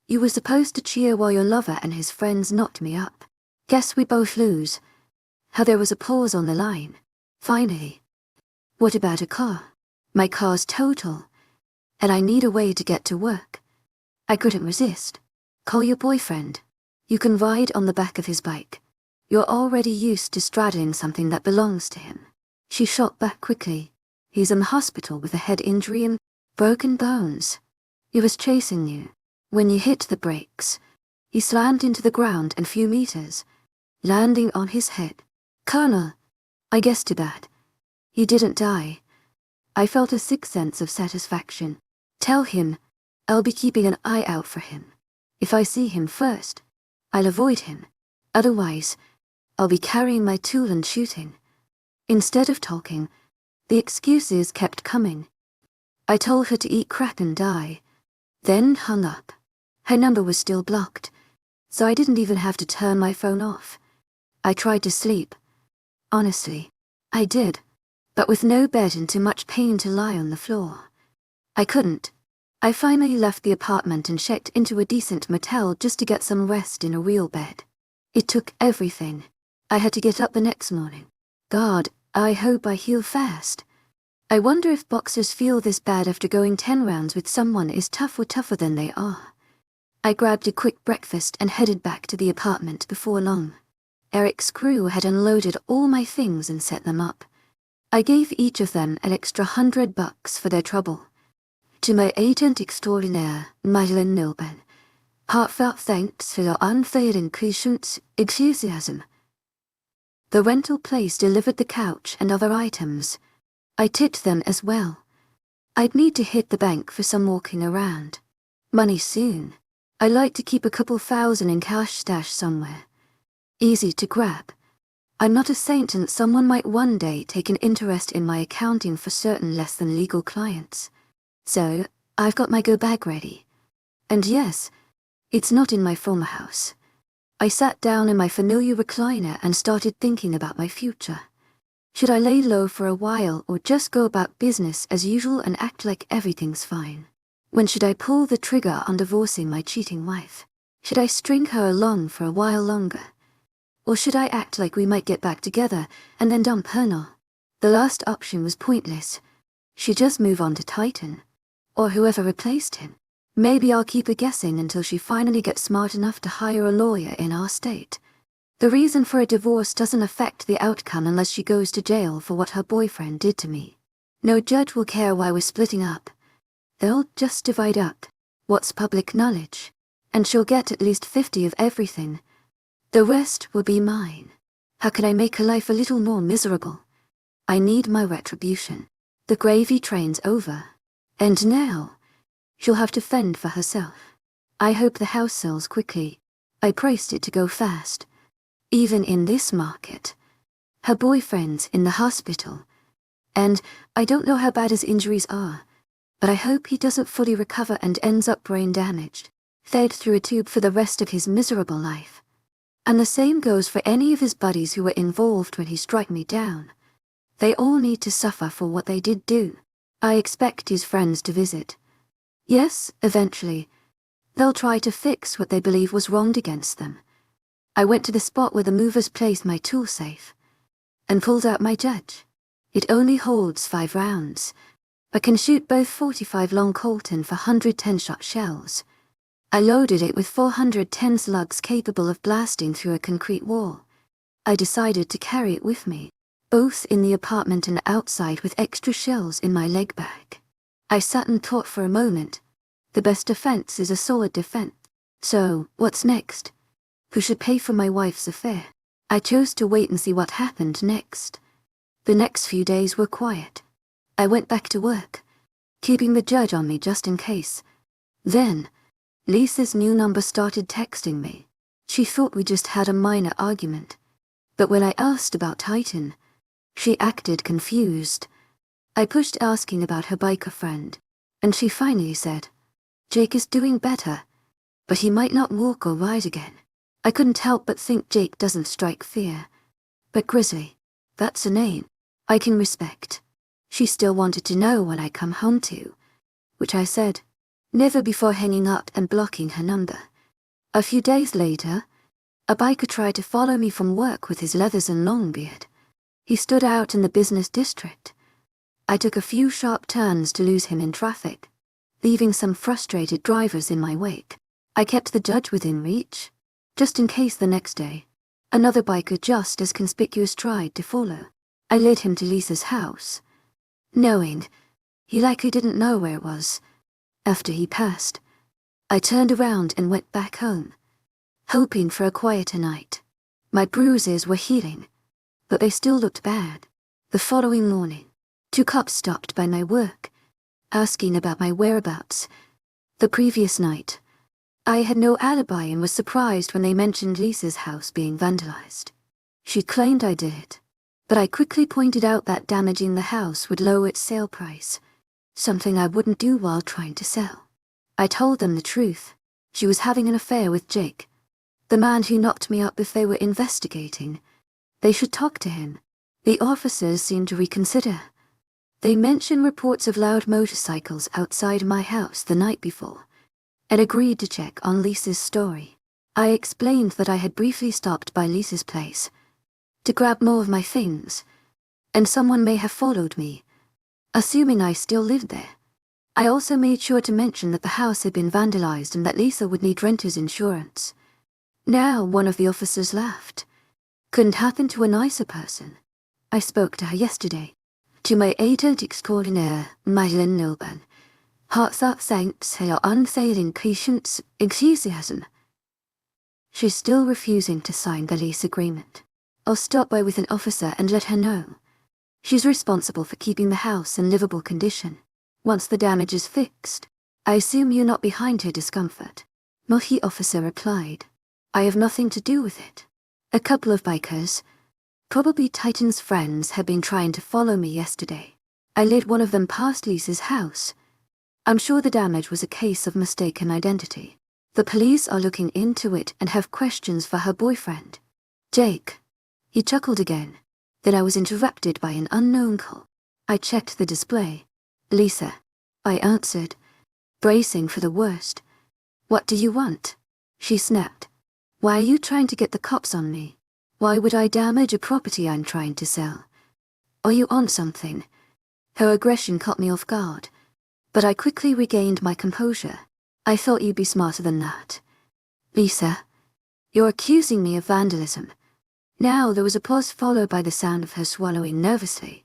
you were supposed to cheer while your lover and his friends knocked me up. Guess we both lose. How there was a pause on the line. Finally. What about a car? My car's total. And I need a way to get to work. I couldn't resist. Call your boyfriend. You can ride on the back of his bike. You're already used to straddling something that belongs to him. She shot back quickly. He's in the hospital with a head injury and broken bones. He was chasing you. When you hit the brakes, he slammed into the ground a few meters, landing on his head. Colonel, I guessed that. He didn't die. I felt a sick sense of satisfaction. Tell him, I'll be keeping an eye out for him. If I see him first, I'll avoid him. Otherwise, I'll be carrying my tool and shooting. Instead of talking, the excuses kept coming. I told her to eat crap and die, then hung up. Her number was still blocked, so I didn't even have to turn my phone off. I tried to sleep. Honestly, I did, but with no bed and too much pain to lie on the floor. I couldn't. I finally left the apartment and checked into a decent motel just to get some rest in a real bed. It took everything. I had to get up the next morning. God, I hope I heal fast. I wonder if boxers feel this bad after going 10 rounds with someone is tougher than they are. I grabbed a quick breakfast and headed back to the apartment before long. Eric's crew had unloaded all my things and set them up. I gave each of them an extra $100 for their trouble. To my agent extraordinaire, Madeleine Milben, heartfelt thanks for your unfailing patience, enthusiasm. The rental place delivered the couch and other items. I tipped them as well. I'd need to hit the bank for some walking around. Money soon. I like to keep a couple thousand in cash stash somewhere. Easy to grab. I'm not a saint and someone might one day take an interest in my accounting for certain less than legal clients. So, I've got my go bag ready. And yes, it's not in my former house. I sat down in my familiar recliner and started thinking about my future. Should I lay low for a while or just go about business as usual and act like everything's fine? When should I pull the trigger on divorcing my cheating wife? Should I string her along for a while longer? Or should I act like we might get back together and then dump her now? The last option was pointless. She'd just move on to Titan. Or whoever replaced him. Maybe I'll keep her guessing until she finally gets smart enough to hire a lawyer in our state. The reason for a divorce doesn't affect the outcome unless she goes to jail for what her boyfriend did to me. No judge will care why we're splitting up. They'll just divide up what's public knowledge, and she'll get at least 50 of everything. The rest will be mine. How can I make her life a little more miserable? I need my retribution. The gravy train's over. And now, she'll have to fend for herself. I hope the house sells quickly. I priced it to go fast. Even in this market. Her boyfriend's in the hospital. And I don't know how bad his injuries are, but I hope he doesn't fully recover and ends up brain damaged, fed through a tube for the rest of his miserable life. And the same goes for any of his buddies who were involved when he struck me down. They all need to suffer for what they did do. I expect his friends to visit. Yes, eventually. They'll try to fix what they believe was wronged against them. I went to the spot where the movers placed my tool safe and pulled out my judge. It only holds 5 rounds, but can shoot both 45 long Colton for 110-shot shells. I loaded it with 410 slugs capable of blasting through a concrete wall. I decided to carry it with me, both in the apartment and outside with extra shells in my leg bag. I sat and thought for a moment. The best defense is a solid defense. So, what's next? Who should pay for my wife's affair? I chose to wait and see what happened next. The next few days were quiet. I went back to work, keeping the judge on me just in case. Then, Lisa's new number started texting me. She thought we just had a minor argument. But when I asked about Titan, she acted confused. I pushed asking about her biker friend, and she finally said, Jake is doing better, but he might not walk or ride again. I couldn't help but think Jake doesn't strike fear. But Grizzly, that's a name I can respect. She still wanted to know when I come home to, which I said, never, before hanging up and blocking her number. A few days later, a biker tried to follow me from work with his leathers and long beard. He stood out in the business district. I took a few sharp turns to lose him in traffic, leaving some frustrated drivers in my wake. I kept the judge within reach, just in case the next day another biker just as conspicuous tried to follow. I led him to Lisa's house, knowing he likely didn't know where it was. After he passed, I turned around and went back home, hoping for a quieter night. My bruises were healing, but they still looked bad. The following morning, 2 cops stopped by my work, asking about my whereabouts. The previous night, I had no alibi and was surprised when they mentioned Lisa's house being vandalized. She claimed I did it, but I quickly pointed out that damaging the house would lower its sale price, something I wouldn't do while trying to sell. I told them the truth. She was having an affair with Jake, the man who knocked me up if they were investigating. They should talk to him. The officers seemed to reconsider. They mentioned reports of loud motorcycles outside my house the night before, and agreed to check on Lisa's story. I explained that I had briefly stopped by Lisa's place to grab more of my things, and someone may have followed me, assuming I still lived there. I also made sure to mention that the house had been vandalized and that Lisa would need renter's insurance. Now one of the officers laughed. Couldn't happen to a nicer person. I spoke to her yesterday. To my agent extraordinaire, Madeleine Nilban. Heartfelt thanks for your unfailing patience, enthusiasm. She's still refusing to sign the lease agreement. I'll stop by with an officer and let her know. She's responsible for keeping the house in livable condition. Once the damage is fixed, I assume you're not behind her discomfort. The officer replied, I have nothing to do with it. A couple of bikers, probably Titan's friends, had been trying to follow me yesterday. I led one of them past Lisa's house. I'm sure the damage was a case of mistaken identity. The police are looking into it and have questions for her boyfriend, Jake. He chuckled again. Then I was interrupted by an unknown call. I checked the display. Lisa, I answered, bracing for the worst. What do you want? She snapped. Why are you trying to get the cops on me? Why would I damage a property I'm trying to sell? Are you on something? Her aggression caught me off guard, but I quickly regained my composure. I thought you'd be smarter than that. Lisa, you're accusing me of vandalism. Now there was a pause followed by the sound of her swallowing nervously.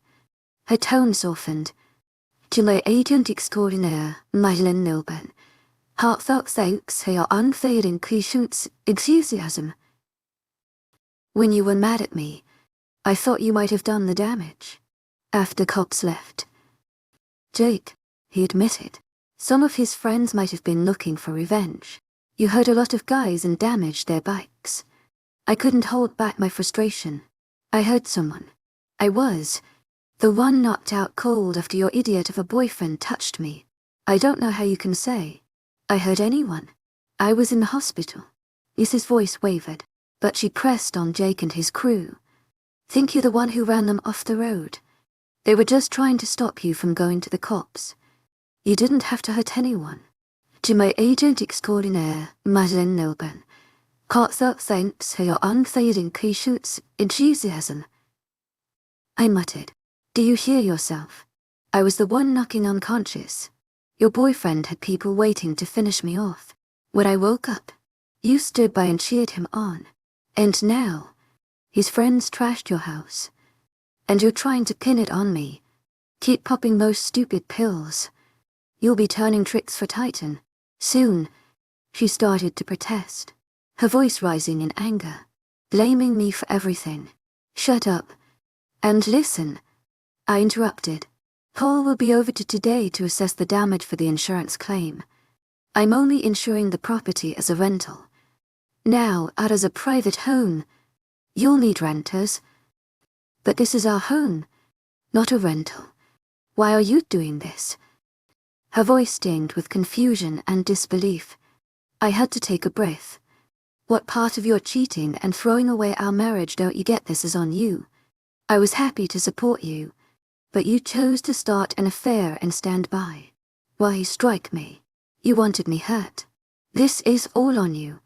Her tone softened. To my agent extraordinaire, Madeleine Nilban. Heartfelt thanks for your unfailing patience, enthusiasm. When you were mad at me, I thought you might have done the damage. After cops left, Jake, he admitted, some of his friends might have been looking for revenge. You hurt a lot of guys and damaged their bikes. I couldn't hold back my frustration. I hurt someone. I was the one knocked out cold after your idiot of a boyfriend touched me. I don't know how you can say I hurt anyone. I was in the hospital. Lisa's voice wavered, but she pressed on Jake and his crew. Think you're the one who ran them off the road? They were just trying to stop you from going to the cops. You didn't have to hurt anyone. To my agent extraordinaire, Madeleine Nilban. Heartfelt thanks for your unfailing patience, enthusiasm. I muttered. Do you hear yourself? I was the one knocking unconscious. Your boyfriend had people waiting to finish me off. When I woke up, you stood by and cheered him on. And now, his friends trashed your house. And you're trying to pin it on me. Keep popping those stupid pills. You'll be turning tricks for Titan. Soon. She started to protest, her voice rising in anger, blaming me for everything. Shut up. And listen. I interrupted. Paul will be over to today to assess the damage for the insurance claim. I'm only insuring the property as a rental. Now, out as a private home, you'll need renters. But this is our home, not a rental. Why are you doing this? Her voice stinged with confusion and disbelief. I had to take a breath. What part of your cheating and throwing away our marriage don't you get? This is on you. I was happy to support you, but you chose to start an affair and stand by. Why strike me? You wanted me hurt. This is all on you.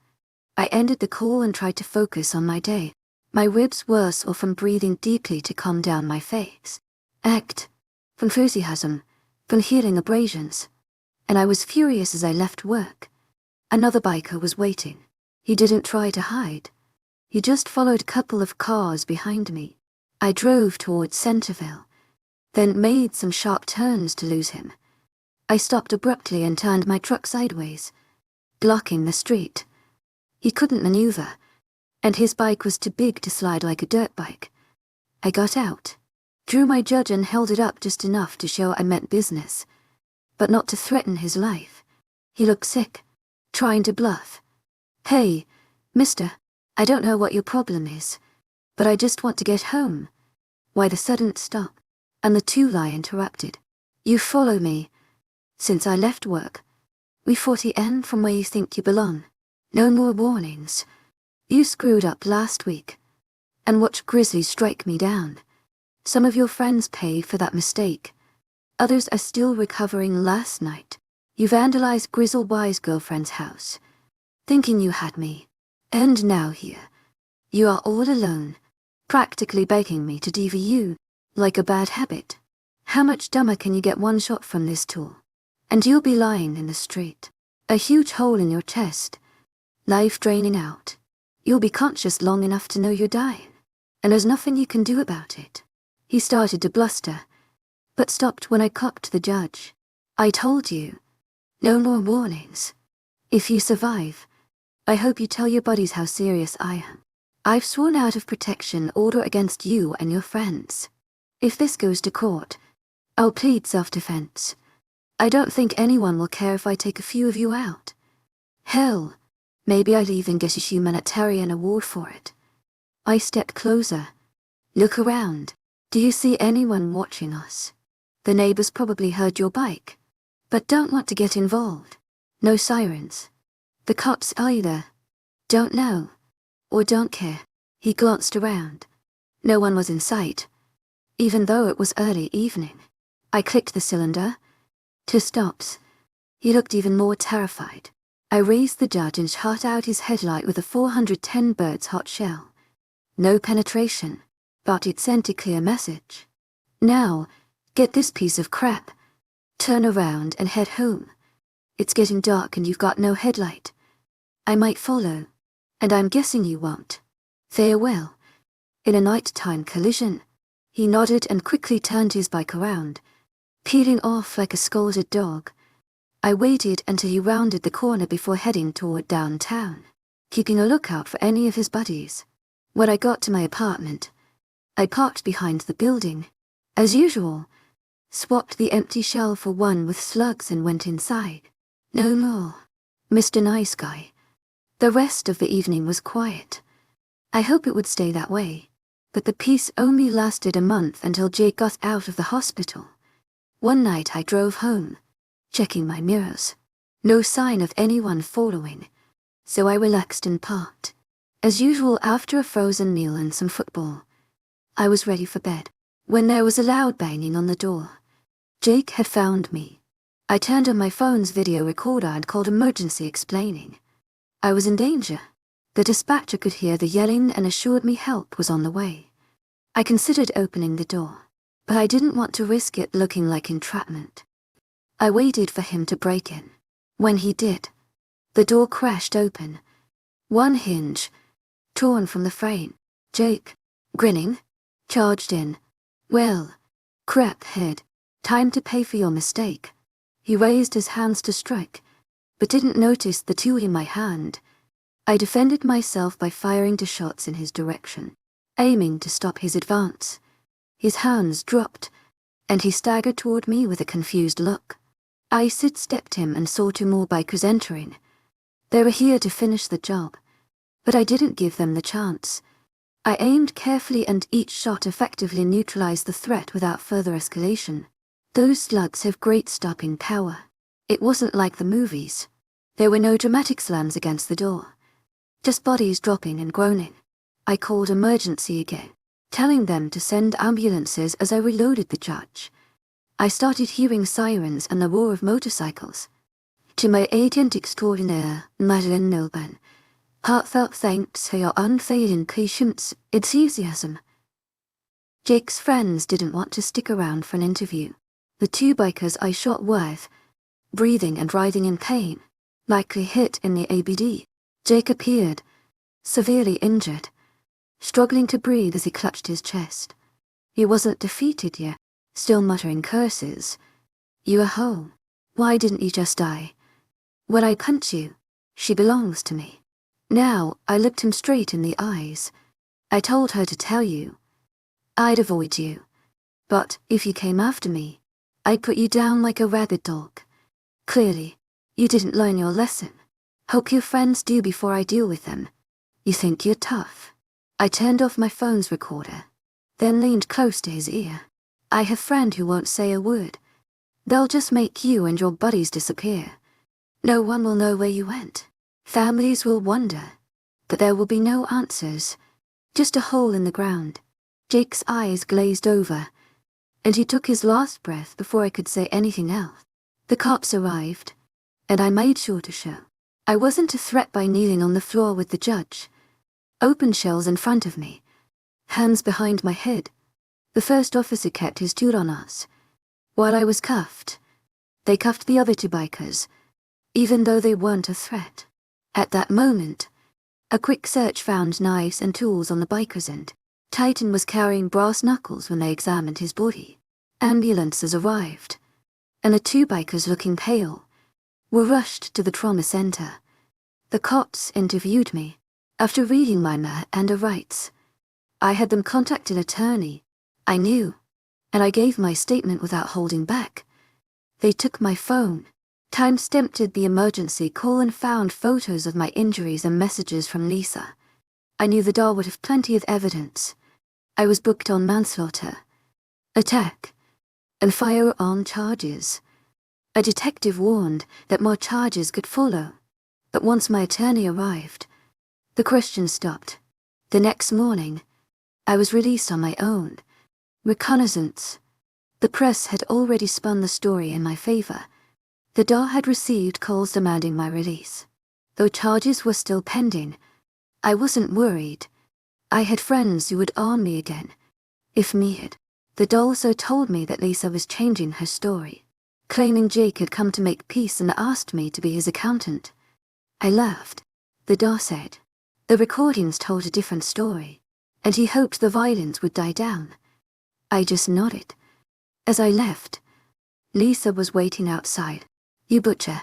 I ended the call and tried to focus on my day. My ribs were sore from breathing deeply to calm down my face. Act. From enthusiasm. From healing abrasions. And I was furious as I left work. Another biker was waiting. He didn't try to hide. He just followed a couple of cars behind me. I drove towards Centerville, then made some sharp turns to lose him. I stopped abruptly and turned my truck sideways, blocking the street. He couldn't maneuver, and his bike was too big to slide like a dirt bike. I got out, drew my judge and held it up just enough to show I meant business, but not to threaten his life. He looked sick, trying to bluff. Hey, mister, I don't know what your problem is, but I just want to get home. Why the sudden stop? And the two-lie interrupted. You follow me. Since I left work. We 40N from where you think you belong. No more warnings. You screwed up last week. And watch Grizzly strike me down. Some of your friends pay for that mistake. Others are still recovering last night. You vandalized Grizzle-Y's girlfriend's house, thinking you had me. And now here. You are all alone, practically begging me to DV you, like a bad habit. How much dumber can you get one shot from this tool? And you'll be lying in the street. A huge hole in your chest. Life draining out. You'll be conscious long enough to know you're dying. And there's nothing you can do about it. He started to bluster, but stopped when I cocked the judge. I told you. No more warnings. If you survive, I hope you tell your buddies how serious I am. I've sworn out of protection order against you and your friends. If this goes to court, I'll plead self-defense. I don't think anyone will care if I take a few of you out. Hell, maybe I'll even get a humanitarian award for it. I stepped closer. Look around. Do you see anyone watching us? The neighbors probably heard your bike, but don't want to get involved. No sirens. The cops either. Don't know. Or don't care. He glanced around. No one was in sight, even though it was early evening. I clicked the cylinder. 2 stops. He looked even more terrified. I raised the judge and shot out his headlight with a 410 Bird's hot shell. No penetration, but it sent a clear message. Now, get this piece of crap. Turn around and head home. It's getting dark and you've got no headlight. I might follow, and I'm guessing you won't. Farewell. In a nighttime collision. He nodded and quickly turned his bike around, peeling off like a scolded dog. I waited until he rounded the corner before heading toward downtown, keeping a lookout for any of his buddies. When I got to my apartment, I parked behind the building. As usual, swapped the empty shell for one with slugs and went inside. No more. Mr. Nice Guy. The rest of the evening was quiet. I hope it would stay that way, but the peace only lasted a month until Jake got out of the hospital. One night I drove home, checking my mirrors. No sign of anyone following, so I relaxed and parked. As usual after a frozen meal and some football, I was ready for bed, when there was a loud banging on the door. Jake had found me. I turned on my phone's video recorder and called emergency explaining I was in danger. The dispatcher could hear the yelling and assured me help was on the way. I considered opening the door, but I didn't want to risk it looking like entrapment. I waited for him to break in. When he did, the door crashed open. One hinge, torn from the frame. Jake, grinning, charged in. Well, crap head, time to pay for your mistake. He raised his hands to strike, but didn't notice the tool in my hand. I defended myself by firing 2 shots in his direction, aiming to stop his advance. His hands dropped, and he staggered toward me with a confused look. I sidestepped him and saw 2 more bikers entering. They were here to finish the job, but I didn't give them the chance. I aimed carefully and each shot effectively neutralized the threat without further escalation. Those slugs have great stopping power. It wasn't like the movies. There were no dramatic slams against the door. just bodies dropping and groaning. I called emergency again, telling them to send ambulances as I reloaded the judge. I started hearing sirens and the roar of motorcycles. To my agent extraordinaire, Madeleine Milburn, heartfelt thanks for your unfailing patience, enthusiasm. Jake's friends didn't want to stick around for an interview. The two bikers I shot were breathing and writhing in pain, likely hit in the ABD. Jake appeared, severely injured, struggling to breathe as he clutched his chest. He wasn't defeated yet, still muttering curses. You are home. Why didn't you just die? When I punch you, she belongs to me. Now, I looked him straight in the eyes. I told her to tell you. I'd avoid you. But if you came after me, I'd put you down like a rabid dog. Clearly, you didn't learn your lesson. Hope your friends do before I deal with them. You think you're tough. I turned off my phone's recorder, then leaned close to his ear. I have a friend who won't say a word. They'll just make you and your buddies disappear. No one will know where you went. Families will wonder, but there will be no answers. Just a hole in the ground. Jake's eyes glazed over, and he took his last breath before I could say anything else. The cops arrived, and I made sure to show I wasn't a threat by kneeling on the floor with the judge. Open shells in front of me, hands behind my head. The first officer kept his tool on us. While I was cuffed, they cuffed the other two bikers, even though they weren't a threat. At that moment, a quick search found knives and tools on the biker's end. Titan was carrying brass knuckles when they examined his body. Ambulances arrived, and the two bikers, looking pale, were rushed to the trauma center. The cops interviewed me. After reading my Miranda rights, I had them contact an attorney. I knew, and I gave my statement without holding back. They took my phone, time-stamped the emergency call, and found photos of my injuries and messages from Lisa. I knew the doll would have plenty of evidence. I was booked on manslaughter, attack, and firearm charges. A detective warned that more charges could follow, but once my attorney arrived, the questions stopped. The next morning, I was released on my own. Reconnaissance. The press had already spun the story in my favor. The doll had received calls demanding my release. Though charges were still pending, I wasn't worried. I had friends who would arm me again, if needed. The doll also told me that Lisa was changing her story, claiming Jake had come to make peace and asked me to be his accountant. I laughed. The doll said the recordings told a different story, and he hoped the violence would die down. I just nodded. As I left, Lisa was waiting outside. You butcher.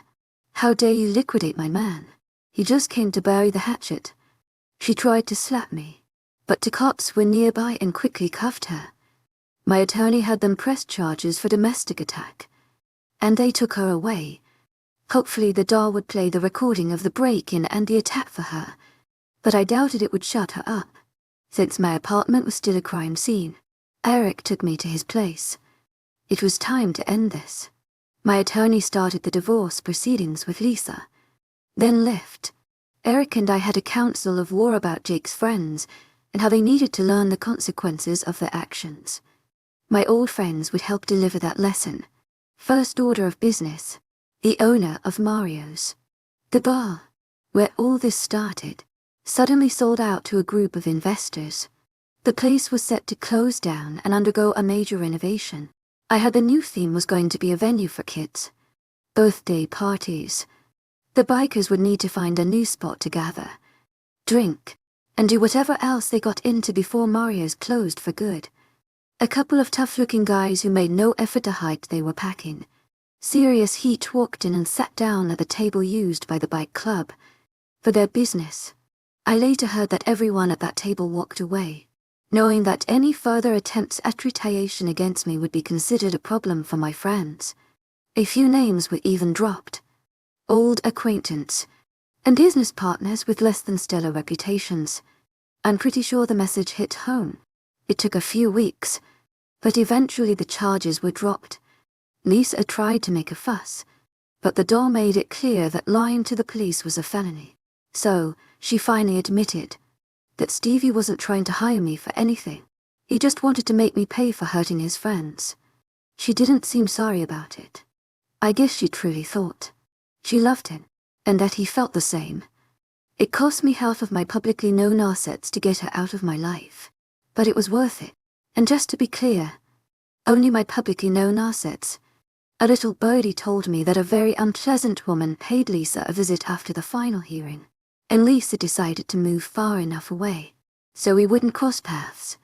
How dare you liquidate my man? He just came to bury the hatchet. She tried to slap me, but the cops were nearby and quickly cuffed her. My attorney had them press charges for domestic attack, and they took her away. Hopefully the doll would play the recording of the break-in and the attack for her, but I doubted it would shut her up, since my apartment was still a crime scene. Eric took me to his place. It was time to end this. My attorney started the divorce proceedings with Lisa, then left. Eric and I had a council of war about Jake's friends and how they needed to learn the consequences of their actions. My old friends would help deliver that lesson. First order of business, the owner of Mario's. The bar, where all this started, suddenly sold out to a group of investors. The place was set to close down and undergo a major renovation. I heard the new theme was going to be a venue for kids. Birthday parties. The bikers would need to find a new spot to gather, drink, and do whatever else they got into before Mario's closed for good. A couple of tough-looking guys who made no effort to hide they were packing. Serious heat walked in and sat down at the table used by the bike club for their business. I later heard that everyone at that table walked away, knowing that any further attempts at retaliation against me would be considered a problem for my friends. A few names were even dropped. Old acquaintance, and business partners with less than stellar reputations. I'm pretty sure the message hit home. It took a few weeks, but eventually the charges were dropped. Lisa tried to make a fuss, but the doll made it clear that lying to the police was a felony. So, She finally admitted that Stevie wasn't trying to hire me for anything. He just wanted to make me pay for hurting his friends. She didn't seem sorry about it. I guess she truly thought she loved him, and that he felt the same. It cost me half of my publicly known assets to get her out of my life. But it was worth it. And just to be clear, only my publicly known assets. A little birdie told me that a very unpleasant woman paid Lisa a visit after the final hearing, and Lisa decided to move far enough away so we wouldn't cross paths.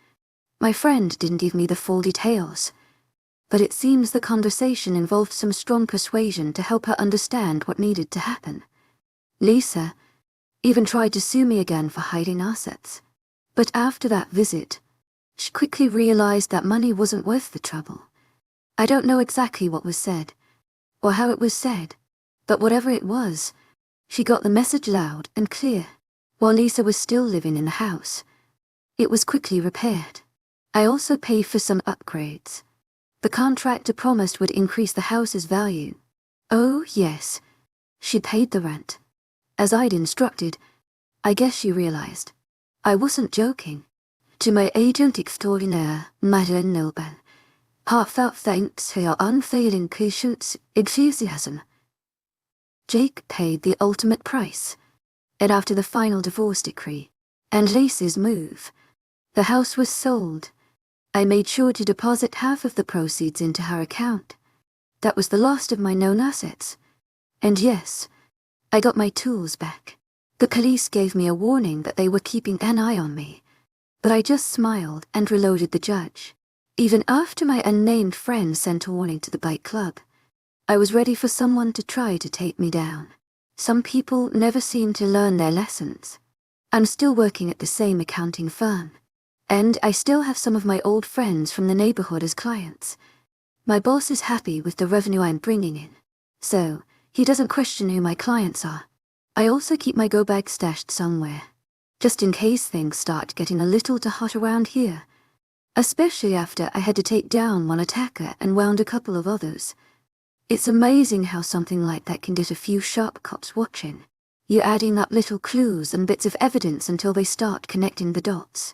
My friend didn't give me the full details, but it seems the conversation involved some strong persuasion to help her understand what needed to happen. Lisa even tried to sue me again for hiding assets, but after that visit, she quickly realized that money wasn't worth the trouble. I don't know exactly what was said, or how it was said, but whatever it was, she got the message loud and clear. While Lisa was still living in the house, it was quickly repaired. I also paid for some upgrades. The contractor promised would increase the house's value. Oh, yes, she paid the rent. As I'd instructed, I guess she realized I wasn't joking. To my agent extraordinaire, Madeleine Noble, heartfelt thanks for your unfailing patience, enthusiasm. Jake paid the ultimate price, and after the final divorce decree and Lisa's move, the house was sold. I made sure to deposit half of the proceeds into her account. That was the last of my known assets. And yes, I got my tools back. The police gave me a warning that they were keeping an eye on me, but I just smiled and reloaded the judge. Even after my unnamed friend sent a warning to the bike club, I was ready for someone to try to take me down. Some people never seem to learn their lessons. I'm still working at the same accounting firm, and I still have some of my old friends from the neighborhood as clients. My boss is happy with the revenue I'm bringing in, so he doesn't question who my clients are. I also keep my go bag stashed somewhere, just in case things start getting a little too hot around here, especially after I had to take down one attacker and wound a couple of others. It's amazing how something like that can get a few sharp cops watching. You're adding up little clues and bits of evidence until they start connecting the dots.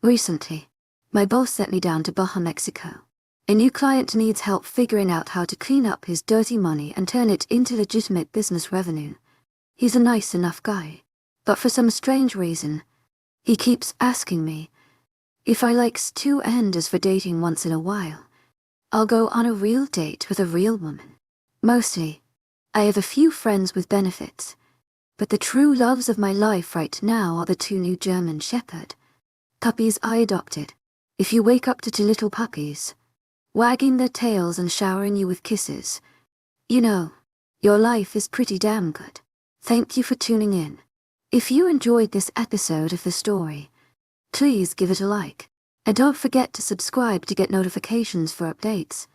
Recently, my boss sent me down to Baja, Mexico. A new client needs help figuring out how to clean up his dirty money and turn it into legitimate business revenue. He's a nice enough guy, but for some strange reason, he keeps asking me if I like stew and as for dating once in a while, I'll go on a real date with a real woman. Mostly, I have a few friends with benefits, but the true loves of my life right now are the two new German Shepherd puppies I adopted. If you wake up to two little puppies, wagging their tails and showering you with kisses, you know, your life is pretty damn good. Thank you for tuning in. If you enjoyed this episode of the story, please give it a like, and don't forget to subscribe to get notifications for updates.